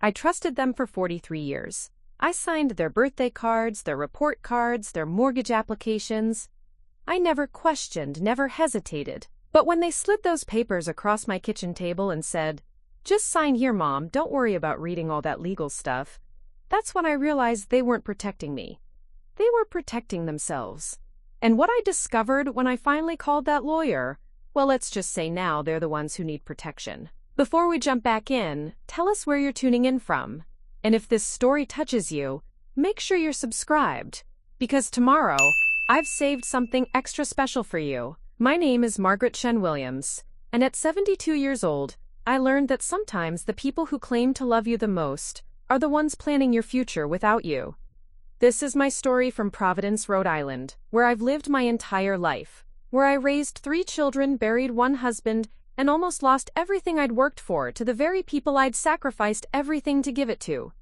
I trusted them for 43 years. I signed their birthday cards, their report cards, their mortgage applications. I never questioned, never hesitated. But when they slid those papers across my kitchen table and said, "Just sign here, Mom, don't worry about reading all that legal stuff," that's when I realized they weren't protecting me. They were protecting themselves. And what I discovered when I finally called that lawyer, well, let's just say now they're the ones who need protection. Before we jump back in, tell us where you're tuning in from. And if this story touches you, make sure you're subscribed, because tomorrow, I've saved something extra special for you. My name is Margaret Chen-Williams, and at 72 years old, I learned that sometimes the people who claim to love you the most are the ones planning your future without you. This is my story from Providence, Rhode Island, where I've lived my entire life, where I raised 3 children, buried 1 husband, and almost lost everything I'd worked for to the very people I'd sacrificed everything to give it to.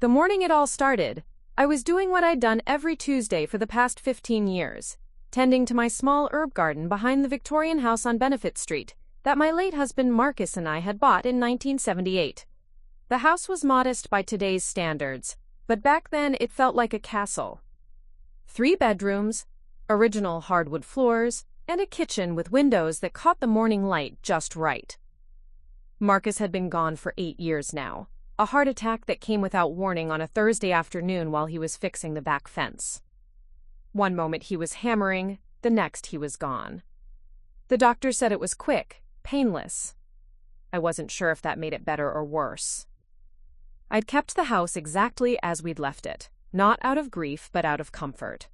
The morning it all started, I was doing what I'd done every Tuesday for the past 15 years, tending to my small herb garden behind the Victorian house on Benefit Street that my late husband Marcus and I had bought in 1978. The house was modest by today's standards, but back then it felt like a castle. 3 bedrooms, original hardwood floors, and a kitchen with windows that caught the morning light just right. Marcus had been gone for 8 years now, a heart attack that came without warning on a Thursday afternoon while he was fixing the back fence. One moment he was hammering, the next he was gone. The doctor said it was quick, painless. I wasn't sure if that made it better or worse. I'd kept the house exactly as we'd left it, not out of grief but out of comfort.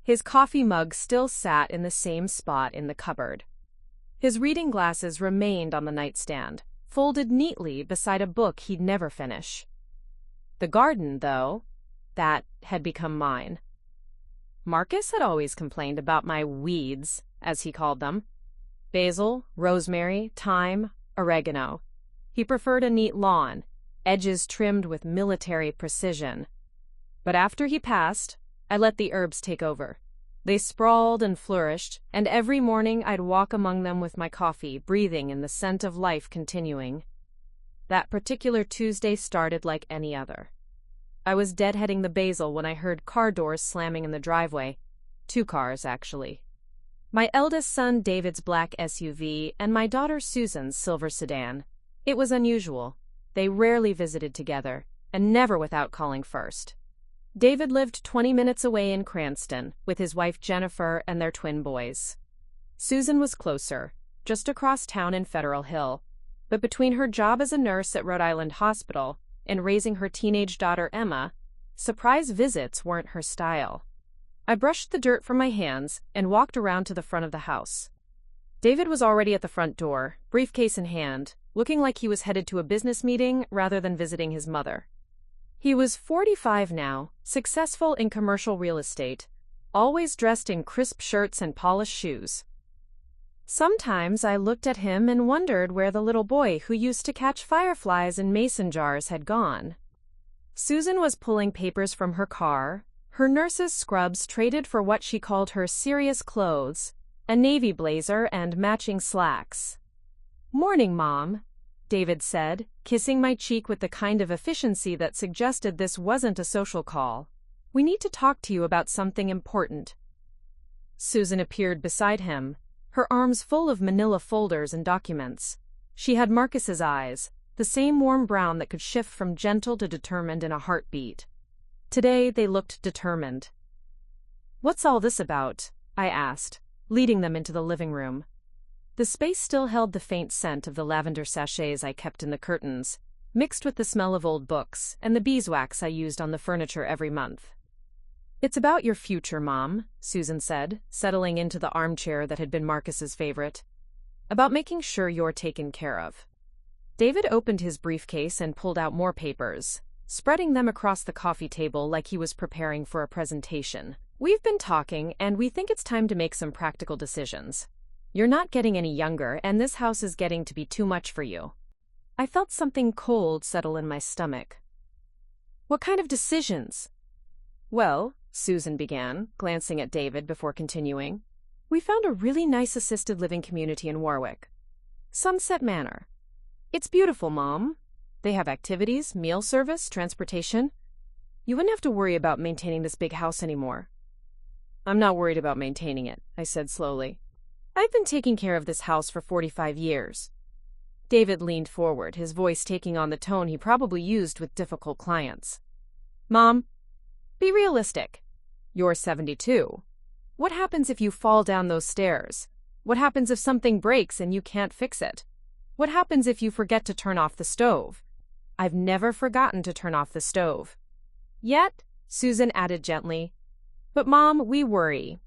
His coffee mug still sat in the same spot in the cupboard. His reading glasses remained on the nightstand, folded neatly beside a book he'd never finish. The garden, though, that had become mine. Marcus had always complained about my weeds, as he called them. Basil, rosemary, thyme, oregano. He preferred a neat lawn, edges trimmed with military precision. But after he passed, I let the herbs take over. They sprawled and flourished, and every morning I'd walk among them with my coffee, breathing in the scent of life continuing. That particular Tuesday started like any other. I was deadheading the basil when I heard car doors slamming in the driveway. 2 cars, actually. My eldest son David's black SUV and my daughter Susan's silver sedan. It was unusual. They rarely visited together, and never without calling first. David lived 20 minutes away in Cranston with his wife Jennifer and their twin boys. Susan was closer, just across town in Federal Hill, but between her job as a nurse at Rhode Island Hospital and raising her teenage daughter Emma, surprise visits weren't her style. I brushed the dirt from my hands and walked around to the front of the house. David was already at the front door, briefcase in hand, looking like he was headed to a business meeting rather than visiting his mother. He was 45 now, successful in commercial real estate, always dressed in crisp shirts and polished shoes. Sometimes I looked at him and wondered where the little boy who used to catch fireflies in mason jars had gone. Susan was pulling papers from her car, her nurse's scrubs traded for what she called her serious clothes, a navy blazer and matching slacks. "Morning, Mom," David said, kissing my cheek with the kind of efficiency that suggested this wasn't a social call. "We need to talk to you about something important." Susan appeared beside him, her arms full of manila folders and documents. She had Marcus's eyes, the same warm brown that could shift from gentle to determined in a heartbeat. Today they looked determined. "What's all this about?" I asked, leading them into the living room. The space still held the faint scent of the lavender sachets I kept in the curtains, mixed with the smell of old books and the beeswax I used on the furniture every month. "It's about your future, Mom," Susan said, settling into the armchair that had been Marcus's favorite. "About making sure you're taken care of." David opened his briefcase and pulled out more papers, spreading them across the coffee table like he was preparing for a presentation. "We've been talking, and we think it's time to make some practical decisions. You're not getting any younger, and this house is getting to be too much for you." I felt something cold settle in my stomach. "What kind of decisions?" "Well," Susan began, glancing at David before continuing, "we found a really nice assisted living community in Warwick. Sunset Manor. It's beautiful, Mom. They have activities, meal service, transportation. You wouldn't have to worry about maintaining this big house anymore. I'm not worried about maintaining it, I said slowly. I've been taking care of this house for 45 years. David leaned forward, his voice taking on the tone he probably used with difficult clients. Mom, be realistic. You're 72. What happens if you fall down those stairs? What happens if something breaks and you can't fix it? What happens if you forget to turn off the stove? I've never forgotten to turn off the stove. Yet, Susan added gently, but Mom, we worry.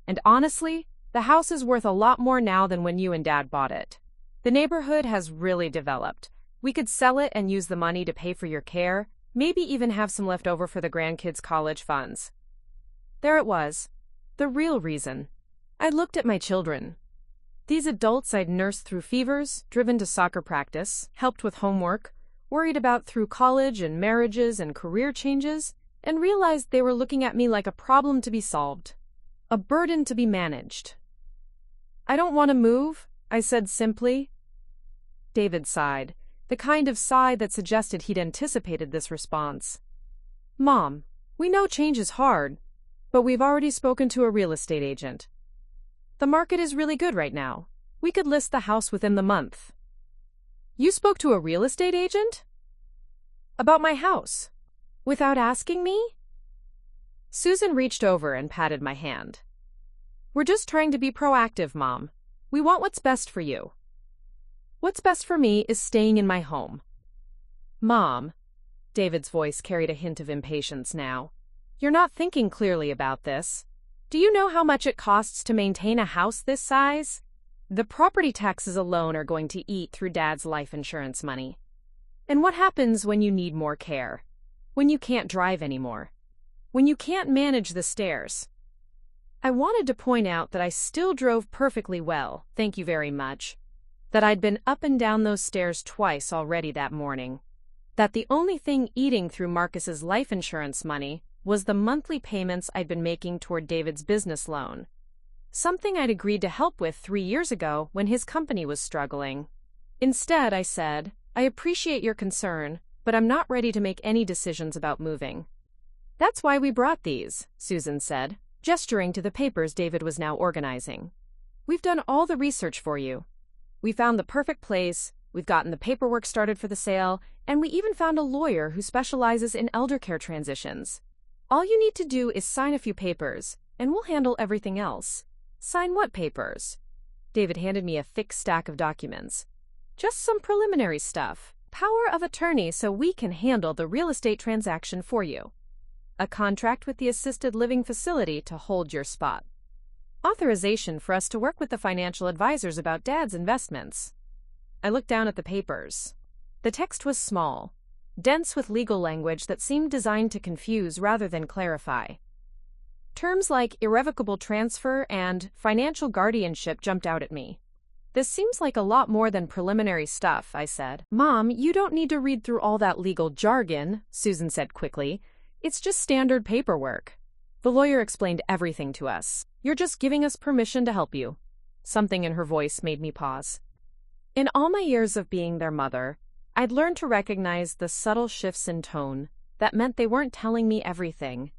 And honestly, the house is worth a lot more now than when you and Dad bought it. The neighborhood has really developed. We could sell it and use the money to pay for your care, maybe even have some left over for the grandkids' college funds. There it was, the real reason. I looked at my children. These adults I'd nursed through fevers, driven to soccer practice, helped with homework, worried about through college and marriages and career changes, and realized they were looking at me like a problem to be solved, a burden to be managed. I don't want to move, I said simply. David sighed, the kind of sigh that suggested he'd anticipated this response. Mom, we know change is hard, but we've already spoken to a real estate agent. The market is really good right now. We could list the house within the month. You spoke to a real estate agent? About my house? Without asking me? Susan reached over and patted my hand. We're just trying to be proactive, Mom. We want what's best for you. What's best for me is staying in my home. Mom, David's voice carried a hint of impatience now. You're not thinking clearly about this. Do you know how much it costs to maintain a house this size? The property taxes alone are going to eat through Dad's life insurance money. And what happens when you need more care? When you can't drive anymore? When you can't manage the stairs? I wanted to point out that I still drove perfectly well, thank you very much. That I'd been up and down those stairs twice already that morning. That the only thing eating through Marcus's life insurance money was the monthly payments I'd been making toward David's business loan. Something I'd agreed to help with 3 years ago when his company was struggling. Instead, I said, I appreciate your concern, but I'm not ready to make any decisions about moving. That's why we brought these, Susan said, gesturing to the papers David was now organizing. We've done all the research for you. We found the perfect place, we've gotten the paperwork started for the sale, and we even found a lawyer who specializes in elder care transitions. All you need to do is sign a few papers, and we'll handle everything else. Sign what papers? David handed me a thick stack of documents. Just some preliminary stuff. Power of attorney so we can handle the real estate transaction for you. A contract with the assisted living facility to hold your spot. Authorization for us to work with the financial advisors about Dad's investments. I looked down at the papers. The text was small, dense with legal language that seemed designed to confuse rather than clarify. Terms like irrevocable transfer and financial guardianship jumped out at me. This seems like a lot more than preliminary stuff, I said. Mom, you don't need to read through all that legal jargon, Susan said quickly. It's just standard paperwork. The lawyer explained everything to us. You're just giving us permission to help you. Something in her voice made me pause. In all my years of being their mother, I'd learned to recognize the subtle shifts in tone that meant they weren't telling me everything.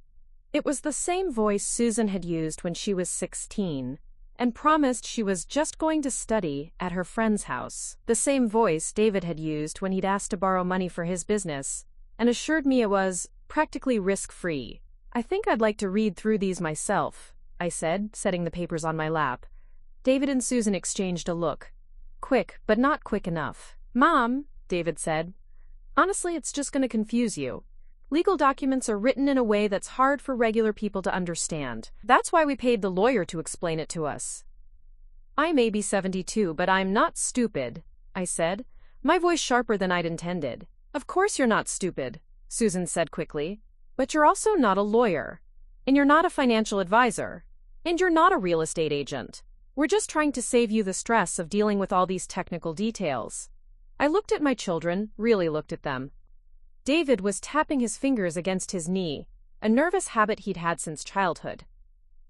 It was the same voice Susan had used when she was 16 and promised she was just going to study at her friend's house. The same voice David had used when he'd asked to borrow money for his business and assured me it was practically risk-free. I think I'd like to read through these myself, I said, setting the papers on my lap. David and Susan exchanged a look. Quick, but not quick enough. Mom, David said, honestly, it's just going to confuse you. Legal documents are written in a way that's hard for regular people to understand. That's why we paid the lawyer to explain it to us. I may be 72, but I'm not stupid, I said, my voice sharper than I'd intended. Of course you're not stupid, Susan said quickly, but you're also not a lawyer, and you're not a financial advisor, and you're not a real estate agent. We're just trying to save you the stress of dealing with all these technical details. I looked at my children, really looked at them. David was tapping his fingers against his knee, a nervous habit he'd had since childhood.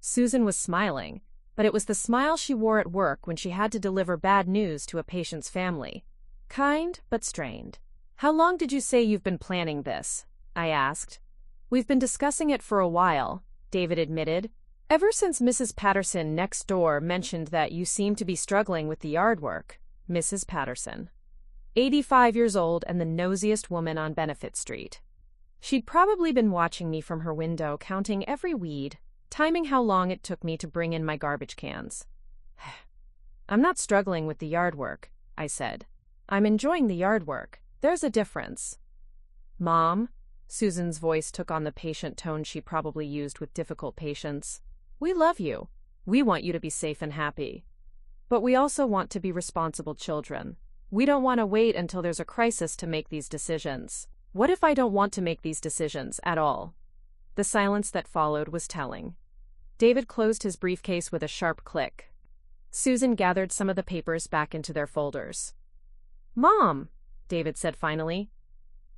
Susan was smiling, but it was the smile she wore at work when she had to deliver bad news to a patient's family. Kind, but strained. How long did you say you've been planning this? I asked. We've been discussing it for a while, David admitted. Ever since Mrs. Patterson next door mentioned that you seem to be struggling with the yard work. Mrs. Patterson. 85 years old and the nosiest woman on Benefit Street. She'd probably been watching me from her window, counting every weed, timing how long it took me to bring in my garbage cans. I'm not struggling with the yard work, I said. I'm enjoying the yard work. There's a difference. Mom, Susan's voice took on the patient tone she probably used with difficult patients. We love you. We want you to be safe and happy. But we also want to be responsible children. We don't want to wait until there's a crisis to make these decisions. What if I don't want to make these decisions at all? The silence that followed was telling. David closed his briefcase with a sharp click. Susan gathered some of the papers back into their folders. Mom, David said finally,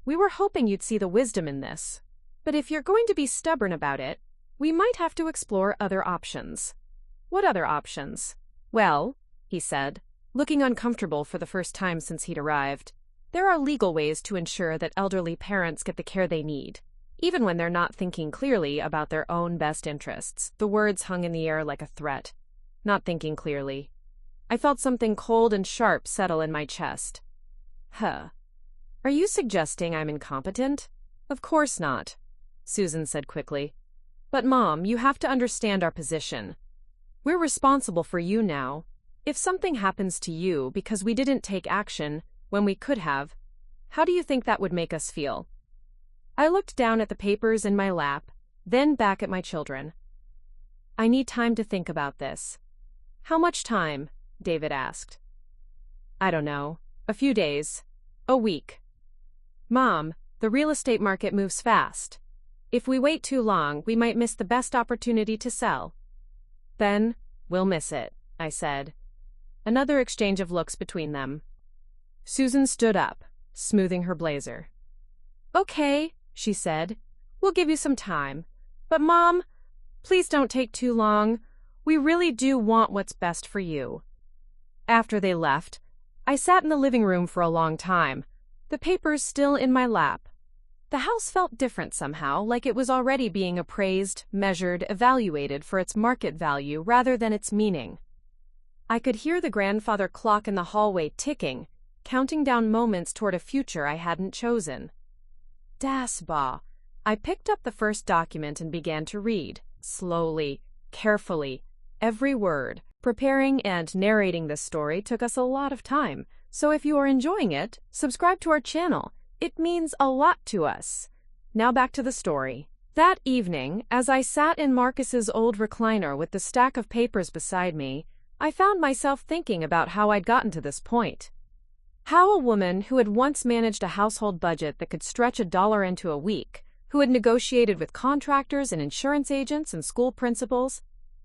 we were hoping you'd see the wisdom in this. But if you're going to be stubborn about it, we might have to explore other options. What other options? Well, he said, looking uncomfortable for the first time since he'd arrived, there are legal ways to ensure that elderly parents get the care they need, even when they're not thinking clearly about their own best interests. The words hung in the air like a threat. Not thinking clearly. I felt something cold and sharp settle in my chest. Are you suggesting I'm incompetent? Of course not, Susan said quickly. But Mom, you have to understand our position. We're responsible for you now. If something happens to you because we didn't take action when we could have, how do you think that would make us feel? I looked down at the papers in my lap, then back at my children. I need time to think about this. How much time? David asked. I don't know. A few days. A week. Mom, the real estate market moves fast. If we wait too long, we might miss the best opportunity to sell. Then, we'll miss it, I said. Another exchange of looks between them. Susan stood up, smoothing her blazer. Okay, she said. We'll give you some time. But Mom, please don't take too long. We really do want what's best for you. After they left, I sat in the living room for a long time, the papers still in my lap. The house felt different somehow, like it was already being appraised, measured, evaluated for its market value rather than its meaning. I could hear the grandfather clock in the hallway ticking, counting down moments toward a future I hadn't chosen. Das Ba. I picked up the first document and began to read, slowly, carefully, every word. Preparing and narrating this story took us a lot of time, so if you are enjoying it, subscribe to our channel. It means a lot to us. Now back to the story. That evening, as I sat in Marcus's old recliner with the stack of papers beside me, I found myself thinking about how I'd gotten to this point. How a woman who had once managed a household budget that could stretch $1 into a week, who had negotiated with contractors and insurance agents and school principals,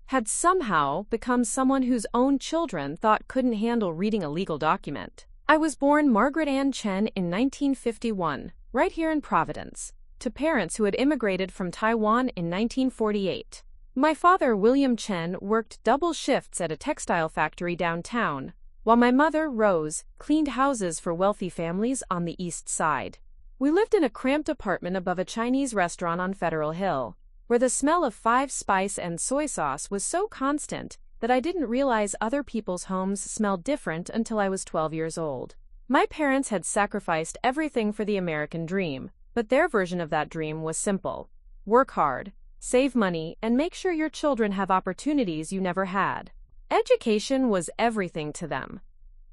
had somehow become someone whose own children thought couldn't handle reading a legal document. I was born Margaret Ann Chen in 1951, right here in Providence, to parents who had immigrated from Taiwan in 1948. My father, William Chen, worked double shifts at a textile factory downtown, while my mother, Rose, cleaned houses for wealthy families on the east side. We lived in a cramped apartment above a Chinese restaurant on Federal Hill, where the smell of five-spice and soy sauce was so constant that I didn't realize other people's homes smelled different until I was 12 years old. My parents had sacrificed everything for the American dream, but their version of that dream was simple. Work hard, save money, and make sure your children have opportunities you never had. Education was everything to them.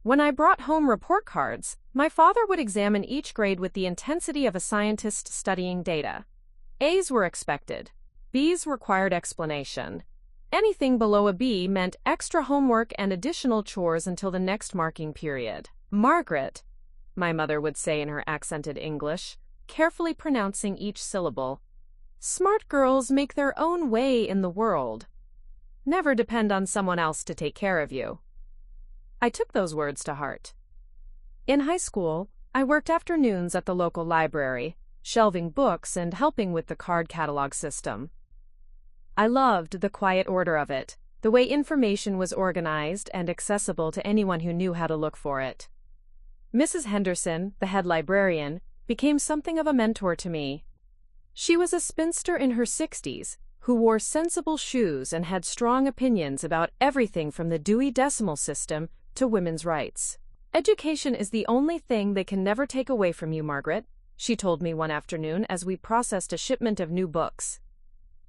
When I brought home report cards, my father would examine each grade with the intensity of a scientist studying data. A's were expected. B's required explanation. Anything below a B meant extra homework and additional chores until the next marking period. Margaret, my mother would say in her accented English, carefully pronouncing each syllable. Smart girls make their own way in the world. Never depend on someone else to take care of you. I took those words to heart. In high school, I worked afternoons at the local library, shelving books and helping with the card catalog system. I loved the quiet order of it, the way information was organized and accessible to anyone who knew how to look for it. Mrs. Henderson, the head librarian, became something of a mentor to me. She was a spinster in her 60s who wore sensible shoes and had strong opinions about everything from the Dewey Decimal System to women's rights. "Education is the only thing they can never take away from you, Margaret," she told me one afternoon as we processed a shipment of new books.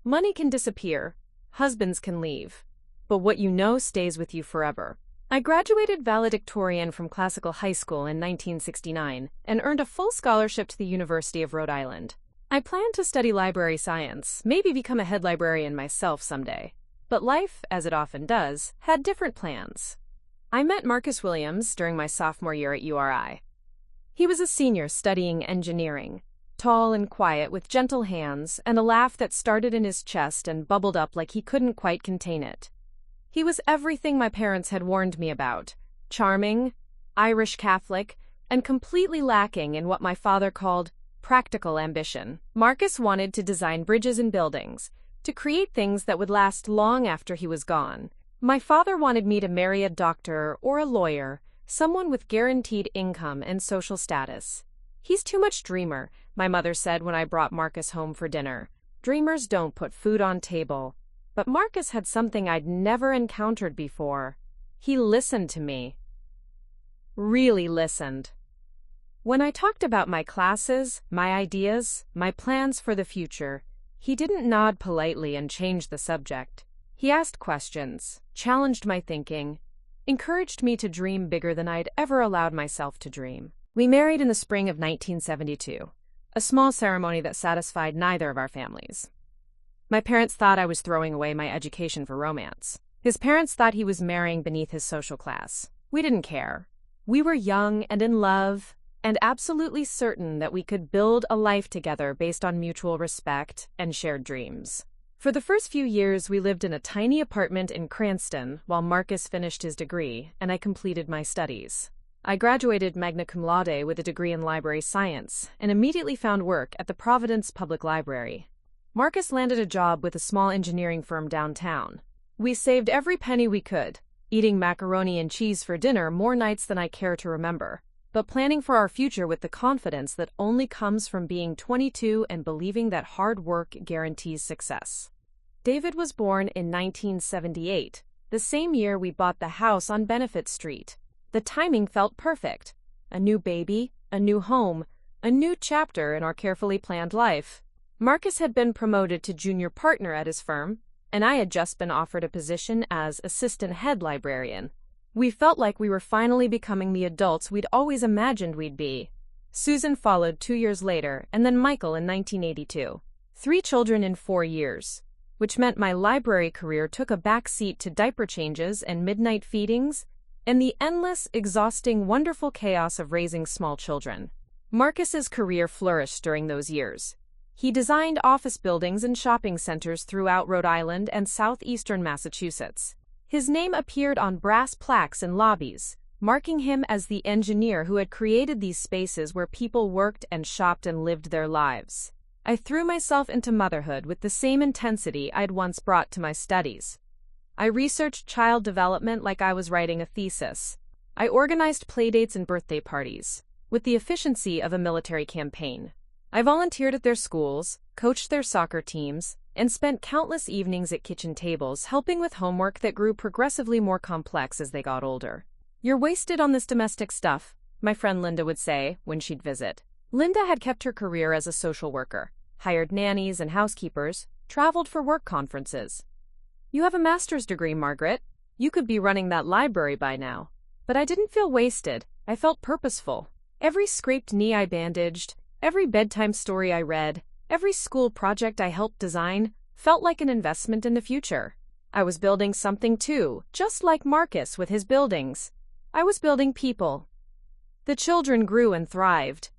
"Money can disappear, husbands can leave, but what you know stays with you forever." I graduated valedictorian from Classical High School in 1969 and earned a full scholarship to the University of Rhode Island. I planned to study library science, maybe become a head librarian myself someday. But life, as it often does, had different plans. I met Marcus Williams during my sophomore year at URI. He was a senior studying engineering, tall and quiet with gentle hands and a laugh that started in his chest and bubbled up like he couldn't quite contain it. He was everything my parents had warned me about: charming, Irish Catholic, and completely lacking in what my father called practical ambition. Marcus wanted to design bridges and buildings, to create things that would last long after he was gone. My father wanted me to marry a doctor or a lawyer, someone with guaranteed income and social status. "He's too much dreamer," my mother said when I brought Marcus home for dinner. "Dreamers don't put food on table." But Marcus had something I'd never encountered before. He listened to me. Really listened. When I talked about my classes, my ideas, my plans for the future, he didn't nod politely and change the subject. He asked questions, challenged my thinking, encouraged me to dream bigger than I'd ever allowed myself to dream. We married in the spring of 1972, a small ceremony that satisfied neither of our families. My parents thought I was throwing away my education for romance. His parents thought he was marrying beneath his social class. We didn't care. We were young and in love, and absolutely certain that we could build a life together based on mutual respect and shared dreams. For the first few years, we lived in a tiny apartment in Cranston while Marcus finished his degree and I completed my studies. I graduated magna cum laude with a degree in library science and immediately found work at the Providence Public Library. Marcus landed a job with a small engineering firm downtown. We saved every penny we could, eating macaroni and cheese for dinner more nights than I care to remember, but planning for our future with the confidence that only comes from being 22 and believing that hard work guarantees success. David was born in 1978, the same year we bought the house on Benefit Street. The timing felt perfect. A new baby, a new home, a new chapter in our carefully planned life. Marcus had been promoted to junior partner at his firm, and I had just been offered a position as assistant head librarian. We felt like we were finally becoming the adults we'd always imagined we'd be. Susan followed 2 years later, and then Michael in 1982. 3 children in 4 years, which meant my library career took a back seat to diaper changes and midnight feedings, and the endless, exhausting, wonderful chaos of raising small children. Marcus's career flourished during those years. He designed office buildings and shopping centers throughout Rhode Island and southeastern Massachusetts. His name appeared on brass plaques in lobbies, marking him as the engineer who had created these spaces where people worked and shopped and lived their lives. I threw myself into motherhood with the same intensity I'd once brought to my studies. I researched child development like I was writing a thesis. I organized playdates and birthday parties, with the efficiency of a military campaign. I volunteered at their schools, coached their soccer teams, and spent countless evenings at kitchen tables helping with homework that grew progressively more complex as they got older. "You're wasted on this domestic stuff," my friend Linda would say when she'd visit. Linda had kept her career as a social worker, hired nannies and housekeepers, traveled for work conferences. "You have a master's degree, Margaret. You could be running that library by now." But I didn't feel wasted. I felt purposeful. Every scraped knee I bandaged, every bedtime story I read, every school project I helped design felt like an investment in the future. I was building something too, just like Marcus with his buildings. I was building people. The children grew and thrived.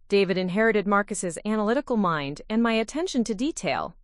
David inherited Marcus's analytical mind and my attention to detail.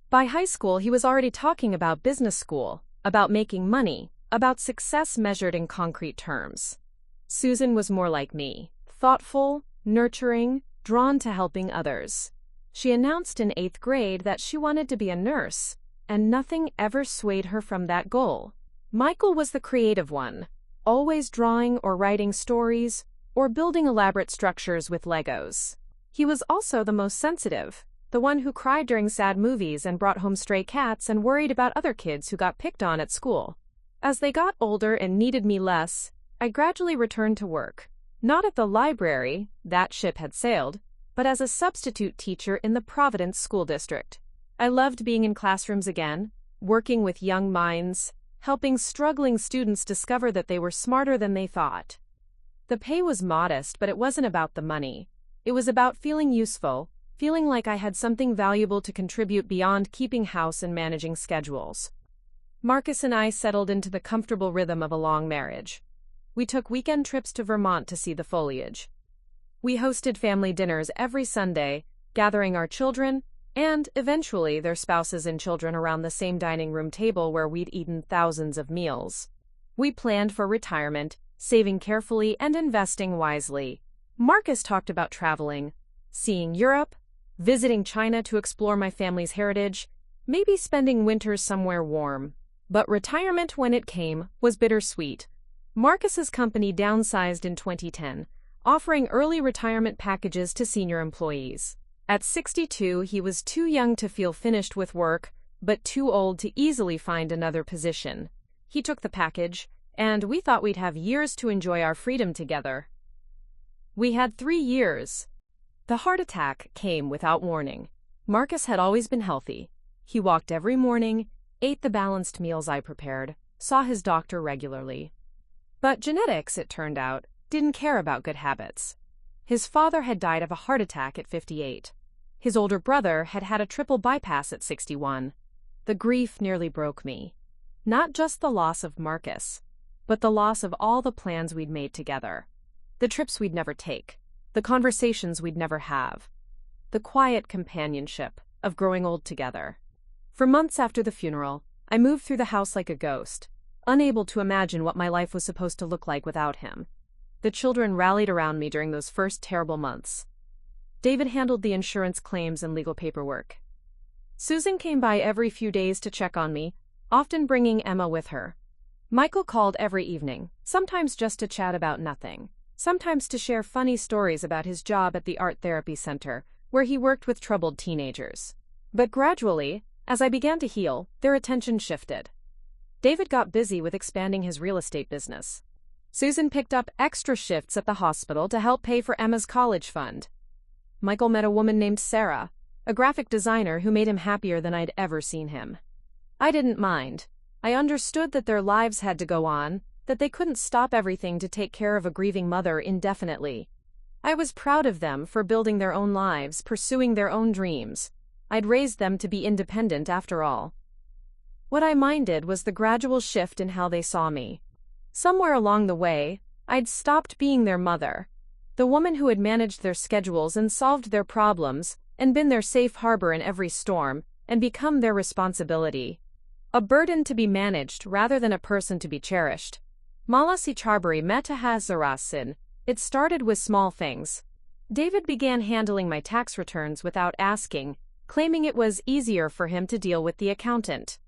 By high school, he was already talking about business school, about making money, about success measured in concrete terms. Susan was more like me, thoughtful, nurturing, drawn to helping others. She announced in 8th grade that she wanted to be a nurse, and nothing ever swayed her from that goal. Michael was the creative one, always drawing or writing stories, or building elaborate structures with Legos. He was also the most sensitive, the one who cried during sad movies and brought home stray cats and worried about other kids who got picked on at school. As they got older and needed me less, I gradually returned to work. Not at the library, that ship had sailed, but as a substitute teacher in the Providence school district. I loved being in classrooms again, working with young minds, helping struggling students discover that they were smarter than they thought. The pay was modest, but it wasn't about the money. It was about feeling useful, feeling like I had something valuable to contribute beyond keeping house and managing schedules. Marcus and I settled into the comfortable rhythm of a long marriage. We took weekend trips to Vermont to see the foliage. We hosted family dinners every Sunday, gathering our children and, eventually, their spouses and children around the same dining room table where we'd eaten thousands of meals. We planned for retirement, saving carefully and investing wisely. Marcus talked about traveling, seeing Europe, visiting China to explore my family's heritage, maybe spending winters somewhere warm. But retirement, when it came, was bittersweet. Marcus's company downsized in 2010, offering early retirement packages to senior employees. At 62, he was too young to feel finished with work, but too old to easily find another position. He took the package, and we thought we'd have years to enjoy our freedom together. We had 3 years. The heart attack came without warning. Marcus had always been healthy. He walked every morning, ate the balanced meals I prepared, saw his doctor regularly. But genetics, it turned out, didn't care about good habits. His father had died of a heart attack at 58. His older brother had had a triple bypass at 61. The grief nearly broke me. Not just the loss of Marcus, but the loss of all the plans we'd made together. The trips we'd never take, the conversations we'd never have, the quiet companionship of growing old together. For months after the funeral, I moved through the house like a ghost, unable to imagine what my life was supposed to look like without him. The children rallied around me during those first terrible months. David handled the insurance claims and legal paperwork. Susan came by every few days to check on me, often bringing Emma with her. Michael called every evening, sometimes just to chat about nothing, sometimes to share funny stories about his job at the Art Therapy Center, where he worked with troubled teenagers. But gradually, as I began to heal, their attention shifted. David got busy with expanding his real estate business. Susan picked up extra shifts at the hospital to help pay for Emma's college fund. Michael met a woman named Sarah, a graphic designer who made him happier than I'd ever seen him. I didn't mind. I understood that their lives had to go on, that they couldn't stop everything to take care of a grieving mother indefinitely. I was proud of them for building their own lives, pursuing their own dreams. I'd raised them to be independent after all. What I minded was the gradual shift in how they saw me. Somewhere along the way, I'd stopped being their mother, the woman who had managed their schedules and solved their problems, and been their safe harbor in every storm, and become their responsibility. A burden to be managed rather than a person to be cherished. Mala si charbari meta hazarasin. It started with small things. David began handling my tax returns without asking, claiming it was easier for him to deal with the accountant.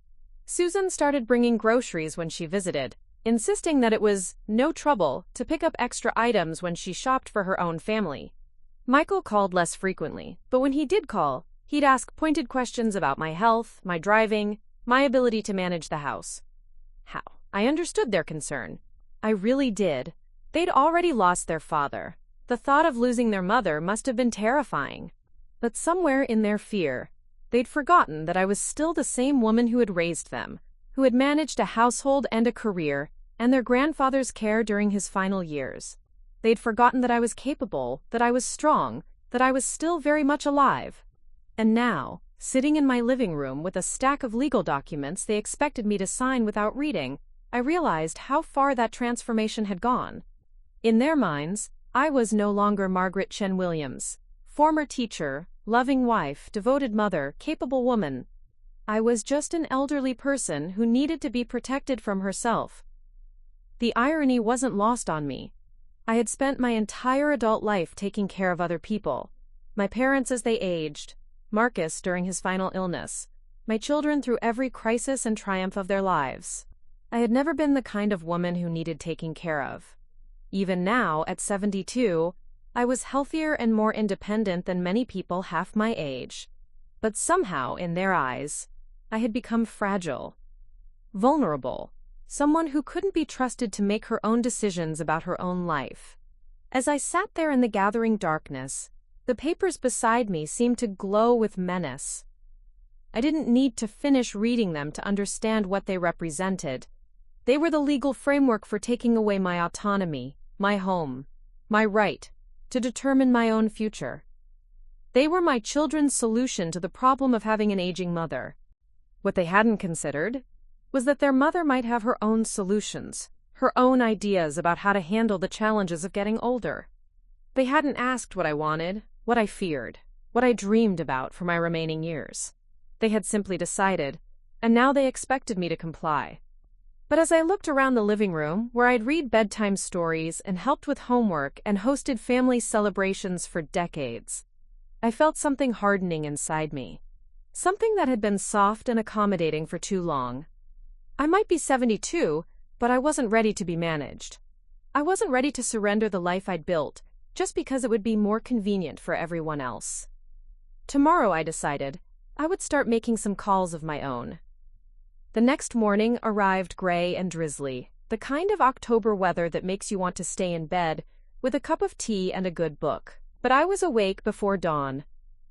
Susan started bringing groceries when she visited, insisting that it was no trouble to pick up extra items when she shopped for her own family. Michael called less frequently, but when he did call, he'd ask pointed questions about my health, my driving, my ability to manage the house. How? I understood their concern. I really did. They'd already lost their father. The thought of losing their mother must have been terrifying. But somewhere in their fear, they'd forgotten that I was still the same woman who had raised them, who had managed a household and a career, and their grandfather's care during his final years. They'd forgotten that I was capable, that I was strong, that I was still very much alive. And now, sitting in my living room with a stack of legal documents they expected me to sign without reading, I realized how far that transformation had gone. In their minds, I was no longer Margaret Chen-Williams, former teacher, loving wife, devoted mother, capable woman. I was just an elderly person who needed to be protected from herself. The irony wasn't lost on me. I had spent my entire adult life taking care of other people. My parents as they aged, Marcus during his final illness, my children through every crisis and triumph of their lives. I had never been the kind of woman who needed taking care of. Even now, at 72, I was healthier and more independent than many people half my age. But somehow, in their eyes, I had become fragile, vulnerable, someone who couldn't be trusted to make her own decisions about her own life. As I sat there in the gathering darkness, the papers beside me seemed to glow with menace. I didn't need to finish reading them to understand what they represented. They were the legal framework for taking away my autonomy, my home, my right to determine my own future. They were my children's solution to the problem of having an aging mother. What they hadn't considered was that their mother might have her own solutions, her own ideas about how to handle the challenges of getting older. They hadn't asked what I wanted, what I feared, what I dreamed about for my remaining years. They had simply decided, and now they expected me to comply. But as I looked around the living room, where I'd read bedtime stories and helped with homework and hosted family celebrations for decades, I felt something hardening inside me. Something that had been soft and accommodating for too long. I might be 72, but I wasn't ready to be managed. I wasn't ready to surrender the life I'd built, just because it would be more convenient for everyone else. Tomorrow, I decided, I would start making some calls of my own. The next morning arrived gray and drizzly, the kind of October weather that makes you want to stay in bed with a cup of tea and a good book. But I was awake before dawn,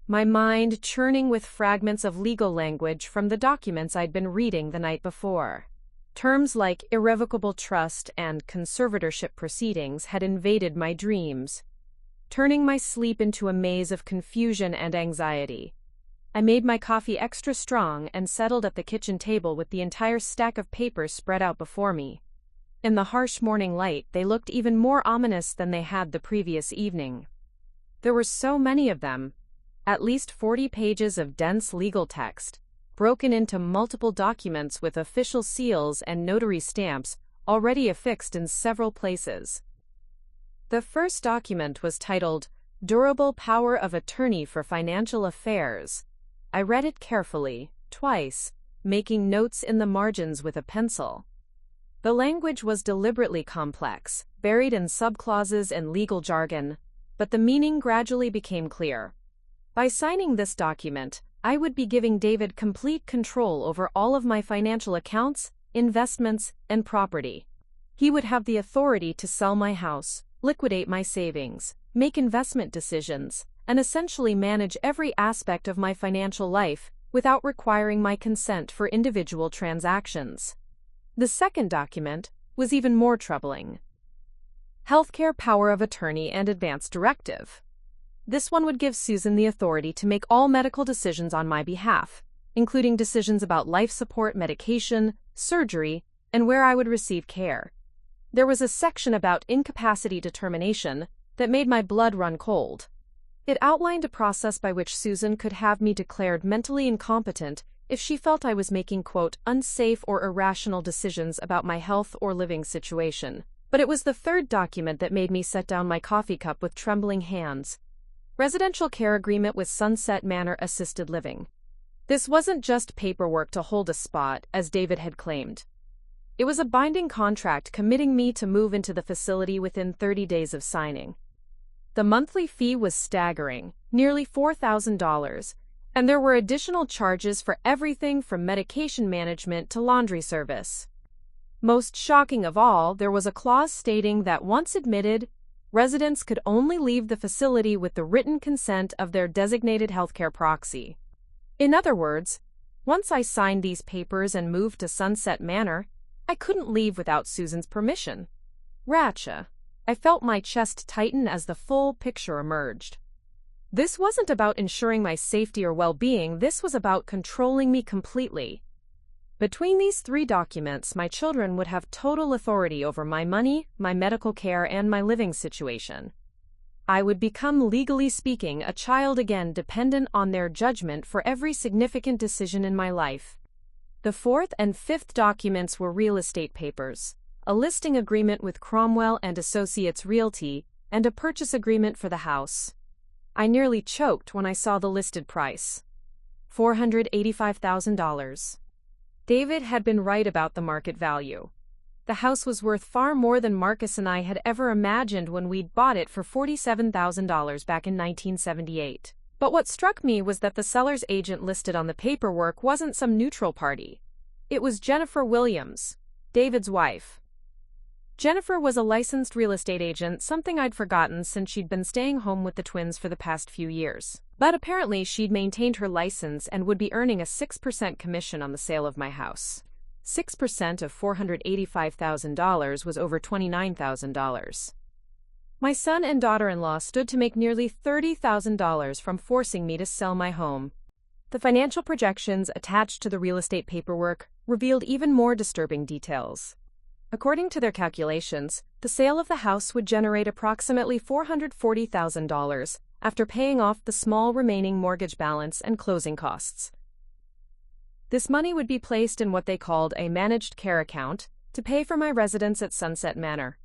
my mind churning with fragments of legal language from the documents I'd been reading the night before. Terms like irrevocable trust and conservatorship proceedings had invaded my dreams, turning my sleep into a maze of confusion and anxiety. I made my coffee extra strong and settled at the kitchen table with the entire stack of papers spread out before me. In the harsh morning light, they looked even more ominous than they had the previous evening. There were so many of them, at least 40 pages of dense legal text, broken into multiple documents with official seals and notary stamps already affixed in several places. The first document was titled, Durable Power of Attorney for Financial Affairs. I read it carefully, twice, making notes in the margins with a pencil. The language was deliberately complex, buried in subclauses and legal jargon, but the meaning gradually became clear. By signing this document, I would be giving David complete control over all of my financial accounts, investments, and property. He would have the authority to sell my house, liquidate my savings, make investment decisions, and essentially manage every aspect of my financial life without requiring my consent for individual transactions. The second document was even more troubling. Healthcare Power of Attorney and Advance Directive. This one would give Susan the authority to make all medical decisions on my behalf, including decisions about life support, medication, surgery, and where I would receive care. There was a section about incapacity determination that made my blood run cold. It outlined a process by which Susan could have me declared mentally incompetent if she felt I was making, quote, unsafe or irrational decisions about my health or living situation. But it was the third document that made me set down my coffee cup with trembling hands. Residential Care Agreement with Sunset Manor Assisted Living. This wasn't just paperwork to hold a spot, as David had claimed. It was a binding contract committing me to move into the facility within 30 days of signing. The monthly fee was staggering, nearly $4,000, and there were additional charges for everything from medication management to laundry service. Most shocking of all, there was a clause stating that once admitted, residents could only leave the facility with the written consent of their designated healthcare proxy. In other words, once I signed these papers and moved to Sunset Manor, I couldn't leave without Susan's permission. Ratcha. I felt my chest tighten as the full picture emerged. This wasn't about ensuring my safety or well-being, this was about controlling me completely. Between these three documents, my children would have total authority over my money, my medical care, and my living situation. I would become, legally speaking, a child again, dependent on their judgment for every significant decision in my life. The fourth and fifth documents were real estate papers, a listing agreement with Cromwell and Associates Realty, and a purchase agreement for the house. I nearly choked when I saw the listed price. $485,000. David had been right about the market value. The house was worth far more than Marcus and I had ever imagined when we'd bought it for $47,000 back in 1978. But what struck me was that the seller's agent listed on the paperwork wasn't some neutral party. It was Jennifer Williams, David's wife. Jennifer was a licensed real estate agent, something I'd forgotten since she'd been staying home with the twins for the past few years. But apparently she'd maintained her license and would be earning a 6% commission on the sale of my house. 6% of $485,000 was over $29,000. My son and daughter-in-law stood to make nearly $30,000 from forcing me to sell my home. The financial projections attached to the real estate paperwork revealed even more disturbing details. According to their calculations, the sale of the house would generate approximately $440,000 after paying off the small remaining mortgage balance and closing costs. This money would be placed in what they called a managed care account to pay for my residence at Sunset Manor.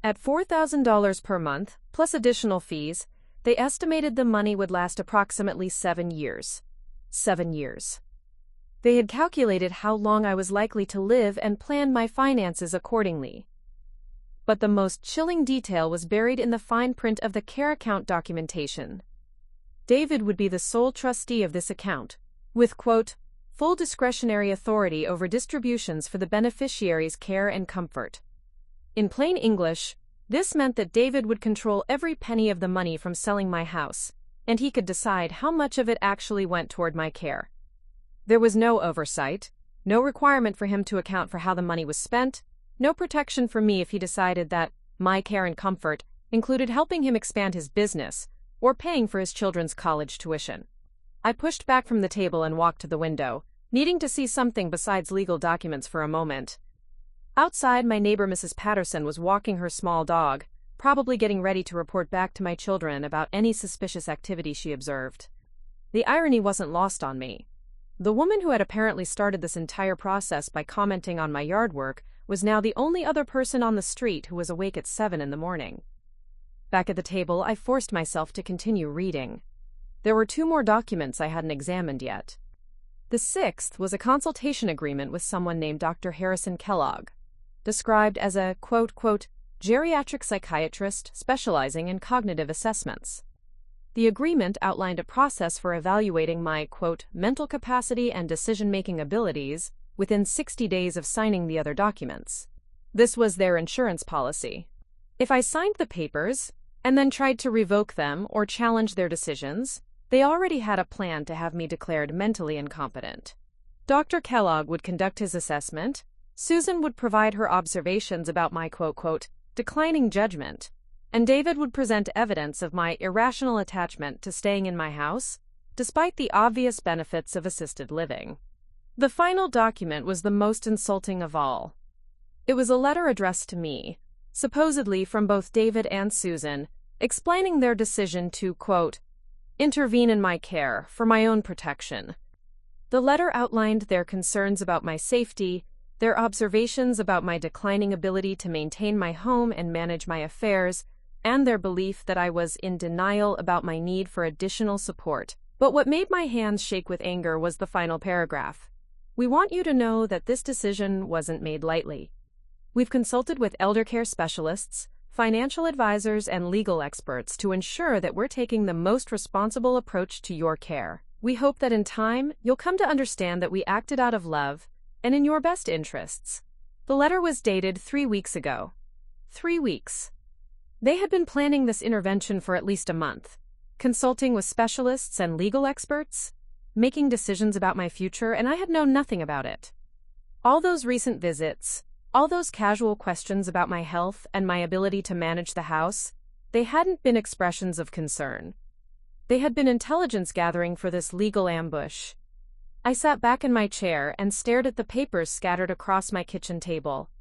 At $4,000 per month, plus additional fees, they estimated the money would last approximately 7 years. 7 years. They had calculated how long I was likely to live and planned my finances accordingly. But the most chilling detail was buried in the fine print of the care account documentation. David would be the sole trustee of this account, with, quote, full discretionary authority over distributions for the beneficiary's care and comfort. In plain English, this meant that David would control every penny of the money from selling my house, and he could decide how much of it actually went toward my care. There was no oversight, no requirement for him to account for how the money was spent, no protection for me if he decided that my care and comfort included helping him expand his business or paying for his children's college tuition. I pushed back from the table and walked to the window, needing to see something besides legal documents for a moment. Outside, my neighbor Mrs. Patterson was walking her small dog, probably getting ready to report back to my children about any suspicious activity she observed. The irony wasn't lost on me. The woman who had apparently started this entire process by commenting on my yard work was now the only other person on the street who was awake at 7 in the morning. Back at the table, I forced myself to continue reading. There were 2 more documents I hadn't examined yet. The 6th was a consultation agreement with someone named Dr. Harrison Kellogg, described as a, quote, geriatric psychiatrist specializing in cognitive assessments. The agreement outlined a process for evaluating my, quote, mental capacity and decision-making abilities within 60 days of signing the other documents. This was their insurance policy. If I signed the papers and then tried to revoke them or challenge their decisions, they already had a plan to have me declared mentally incompetent. Dr. Kellogg would conduct his assessment, Susan would provide her observations about my, quote, declining judgment, and David would present evidence of my irrational attachment to staying in my house, despite the obvious benefits of assisted living. The final document was the most insulting of all. It was a letter addressed to me, supposedly from both David and Susan, explaining their decision to, quote, intervene in my care for my own protection. The letter outlined their concerns about my safety, their observations about my declining ability to maintain my home and manage my affairs, and their belief that I was in denial about my need for additional support. But what made my hands shake with anger was the final paragraph. We want you to know that this decision wasn't made lightly. We've consulted with elder care specialists, financial advisors, and legal experts to ensure that we're taking the most responsible approach to your care. We hope that in time, you'll come to understand that we acted out of love and in your best interests. The letter was dated 3 weeks ago. 3 weeks. They had been planning this intervention for at least a month, consulting with specialists and legal experts, making decisions about my future, and I had known nothing about it. All those recent visits, all those casual questions about my health and my ability to manage the house, they hadn't been expressions of concern. They had been intelligence gathering for this legal ambush. I sat back in my chair and stared at the papers scattered across my kitchen table.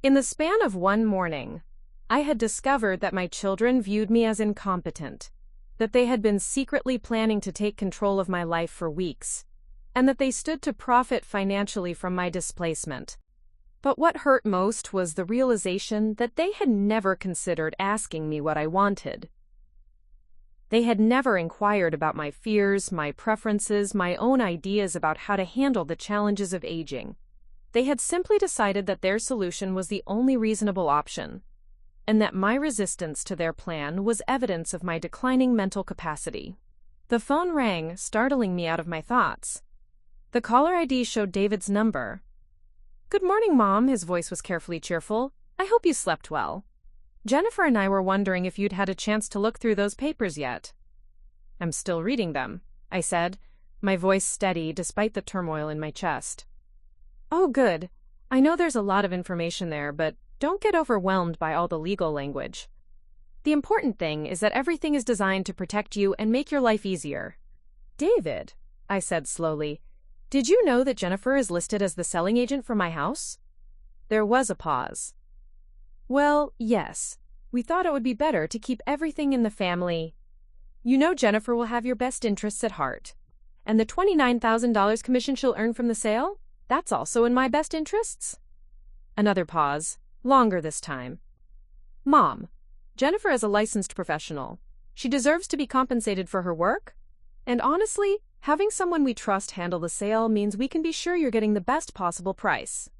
In the span of one morning, I had discovered that my children viewed me as incompetent, that they had been secretly planning to take control of my life for weeks, and that they stood to profit financially from my displacement. But what hurt most was the realization that they had never considered asking me what I wanted. They had never inquired about my fears, my preferences, my own ideas about how to handle the challenges of aging. They had simply decided that their solution was the only reasonable option, and that my resistance to their plan was evidence of my declining mental capacity. The phone rang, startling me out of my thoughts. The caller ID showed David's number. "Good morning, Mom," his voice was carefully cheerful. "I hope you slept well. Jennifer and I were wondering if you'd had a chance to look through those papers yet." "I'm still reading them," I said, my voice steady despite the turmoil in my chest. "Oh, good. I know there's a lot of information there, but don't get overwhelmed by all the legal language. The important thing is that everything is designed to protect you and make your life easier." "David," I said slowly, "did you know that Jennifer is listed as the selling agent for my house?" There was a pause. "Well, yes. We thought it would be better to keep everything in the family. You know Jennifer will have your best interests at heart. And the $29,000 commission she'll earn from the sale? That's also in my best interests?" Another pause, longer this time. "Mom, Jennifer is a licensed professional. She deserves to be compensated for her work. And honestly, having someone we trust handle the sale means we can be sure you're getting the best possible price."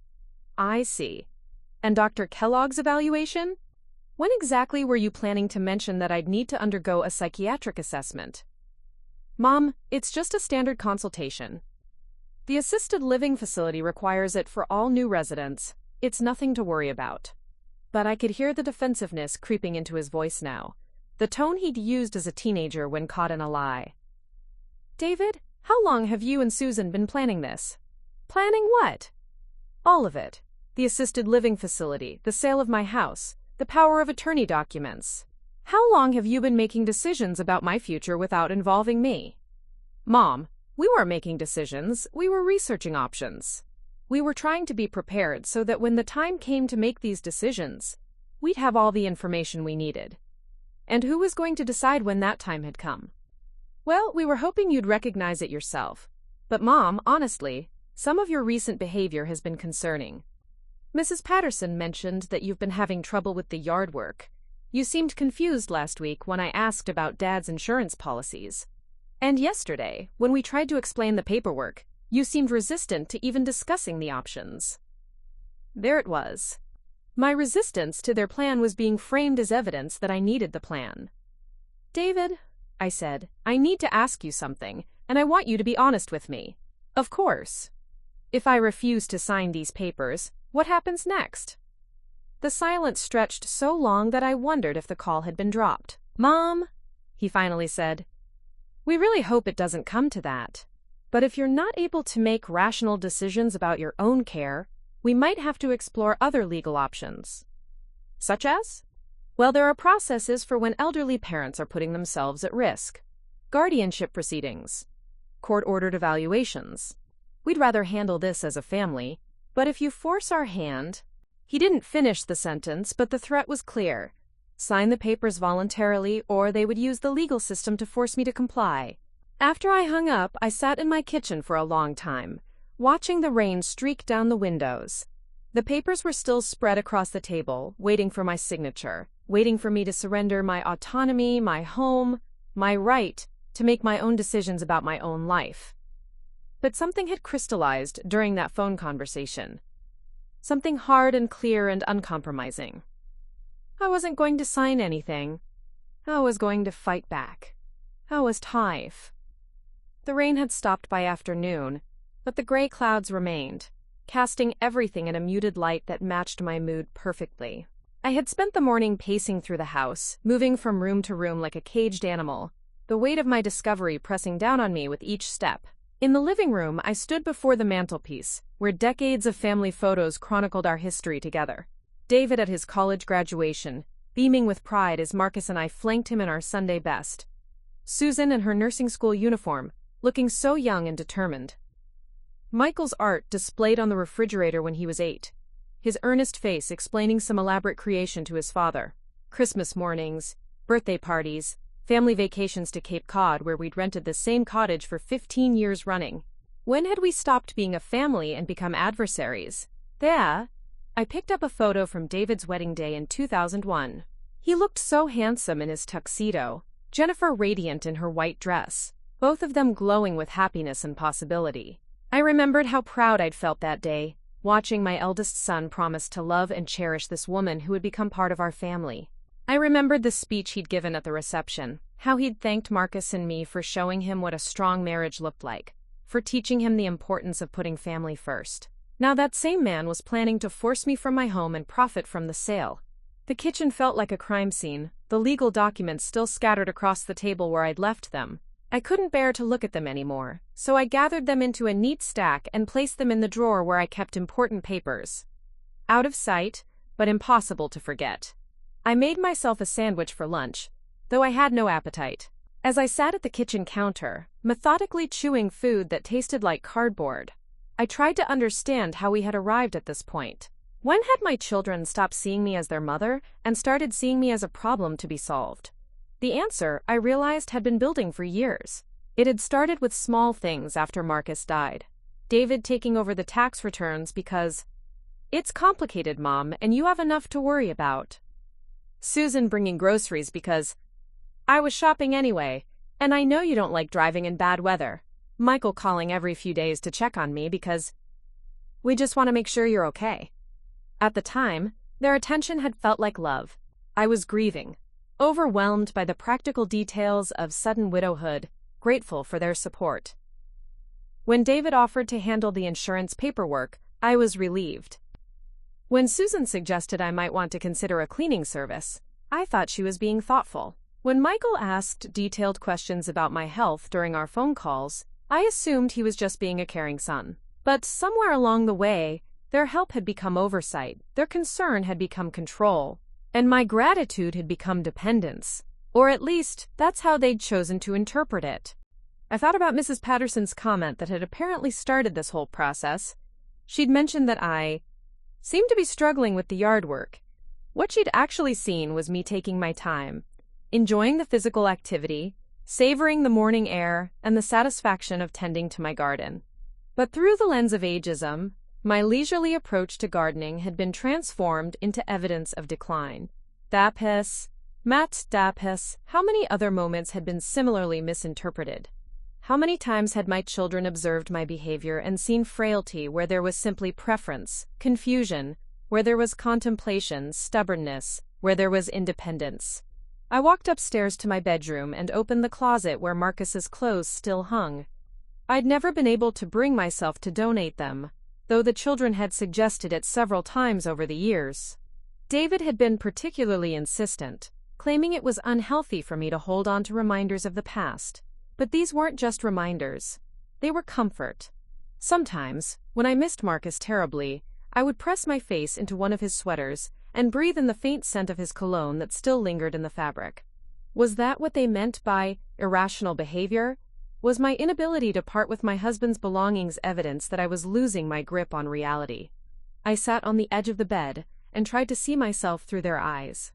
"I see. And Dr. Kellogg's evaluation? When exactly were you planning to mention that I'd need to undergo a psychiatric assessment?" "Mom, it's just a standard consultation. The assisted living facility requires it for all new residents. It's nothing to worry about." But I could hear the defensiveness creeping into his voice now, the tone he'd used as a teenager when caught in a lie. "David, how long have you and Susan been planning this?" "Planning what?" "All of it. The assisted living facility, the sale of my house, the power of attorney documents. How long have you been making decisions about my future without involving me?" "Mom, we weren't making decisions, we were researching options. We were trying to be prepared so that when the time came to make these decisions, we'd have all the information we needed. And who was going to decide when that time had come?" "Well, we were hoping you'd recognize it yourself. But Mom, honestly, some of your recent behavior has been concerning. Mrs. Patterson mentioned that you've been having trouble with the yard work. You seemed confused last week when I asked about Dad's insurance policies. And yesterday, when we tried to explain the paperwork, you seemed resistant to even discussing the options." There it was. My resistance to their plan was being framed as evidence that I needed the plan. "David," I said, "I need to ask you something, and I want you to be honest with me." "Of course." "If I refuse to sign these papers, what happens next?" The silence stretched so long that I wondered if the call had been dropped. "Mom," he finally said, "we really hope it doesn't come to that. But if you're not able to make rational decisions about your own care, we might have to explore other legal options." "Such as?" "Well, there are processes for when elderly parents are putting themselves at risk. Guardianship proceedings. Court-ordered evaluations. We'd rather handle this as a family, but if you force our hand—" He didn't finish the sentence, but the threat was clear. Sign the papers voluntarily, or they would use the legal system to force me to comply. After I hung up, I sat in my kitchen for a long time, watching the rain streak down the windows. The papers were still spread across the table, waiting for my signature, waiting for me to surrender my autonomy, my home, my right to make my own decisions about my own life. But something had crystallized during that phone conversation. Something hard and clear and uncompromising. I wasn't going to sign anything. I was going to fight back. I was tief. The rain had stopped by afternoon, but the gray clouds remained, casting everything in a muted light that matched my mood perfectly. I had spent the morning pacing through the house, moving from room to room like a caged animal, the weight of my discovery pressing down on me with each step. In the living room, I stood before the mantelpiece, where decades of family photos chronicled our history together. David at his college graduation, beaming with pride as Marcus and I flanked him in our Sunday best. Susan in her nursing school uniform, looking so young and determined. Michael's art displayed on the refrigerator when he was 8, his earnest face explaining some elaborate creation to his father. Christmas mornings, birthday parties, family vacations to Cape Cod where we'd rented the same cottage for 15 years running. When had we stopped being a family and become adversaries? There, I picked up a photo from David's wedding day in 2001. He looked so handsome in his tuxedo, Jennifer radiant in her white dress, both of them glowing with happiness and possibility. I remembered how proud I'd felt that day, watching my eldest son promise to love and cherish this woman who would become part of our family. I remembered the speech he'd given at the reception, how he'd thanked Marcus and me for showing him what a strong marriage looked like, for teaching him the importance of putting family first. Now that same man was planning to force me from my home and profit from the sale. The kitchen felt like a crime scene, the legal documents still scattered across the table where I'd left them. I couldn't bear to look at them anymore, so I gathered them into a neat stack and placed them in the drawer where I kept important papers. Out of sight, but impossible to forget. I made myself a sandwich for lunch, though I had no appetite. As I sat at the kitchen counter, methodically chewing food that tasted like cardboard, I tried to understand how we had arrived at this point. When had my children stopped seeing me as their mother and started seeing me as a problem to be solved? The answer, I realized, had been building for years. It had started with small things after Marcus died. David taking over the tax returns because, "It's complicated, Mom, and you have enough to worry about." Susan bringing groceries because, "I was shopping anyway, and I know you don't like driving in bad weather." Michael calling every few days to check on me because, "We just want to make sure you're okay." At the time, their attention had felt like love. I was grieving, overwhelmed by the practical details of sudden widowhood, grateful for their support. When David offered to handle the insurance paperwork, I was relieved. When Susan suggested I might want to consider a cleaning service, I thought she was being thoughtful. When Michael asked detailed questions about my health during our phone calls, I assumed he was just being a caring son. But somewhere along the way, their help had become oversight, their concern had become control, and my gratitude had become dependence. Or at least, that's how they'd chosen to interpret it. I thought about Mrs. Patterson's comment that had apparently started this whole process. She'd mentioned that I seemed to be struggling with the yard work. What she'd actually seen was me taking my time, enjoying the physical activity, savoring the morning air, and the satisfaction of tending to my garden. But through the lens of ageism, my leisurely approach to gardening had been transformed into evidence of decline. Dapis, Matt Dapis, how many other moments had been similarly misinterpreted? How many times had my children observed my behavior and seen frailty where there was simply preference, confusion, where there was contemplation, stubbornness, where there was independence? I walked upstairs to my bedroom and opened the closet where Marcus's clothes still hung. I'd never been able to bring myself to donate them, though the children had suggested it several times over the years. David had been particularly insistent, claiming it was unhealthy for me to hold on to reminders of the past. But these weren't just reminders. They were comfort. Sometimes, when I missed Marcus terribly, I would press my face into one of his sweaters and breathe in the faint scent of his cologne that still lingered in the fabric. Was that what they meant by irrational behavior? Was my inability to part with my husband's belongings evidence that I was losing my grip on reality? I sat on the edge of the bed and tried to see myself through their eyes.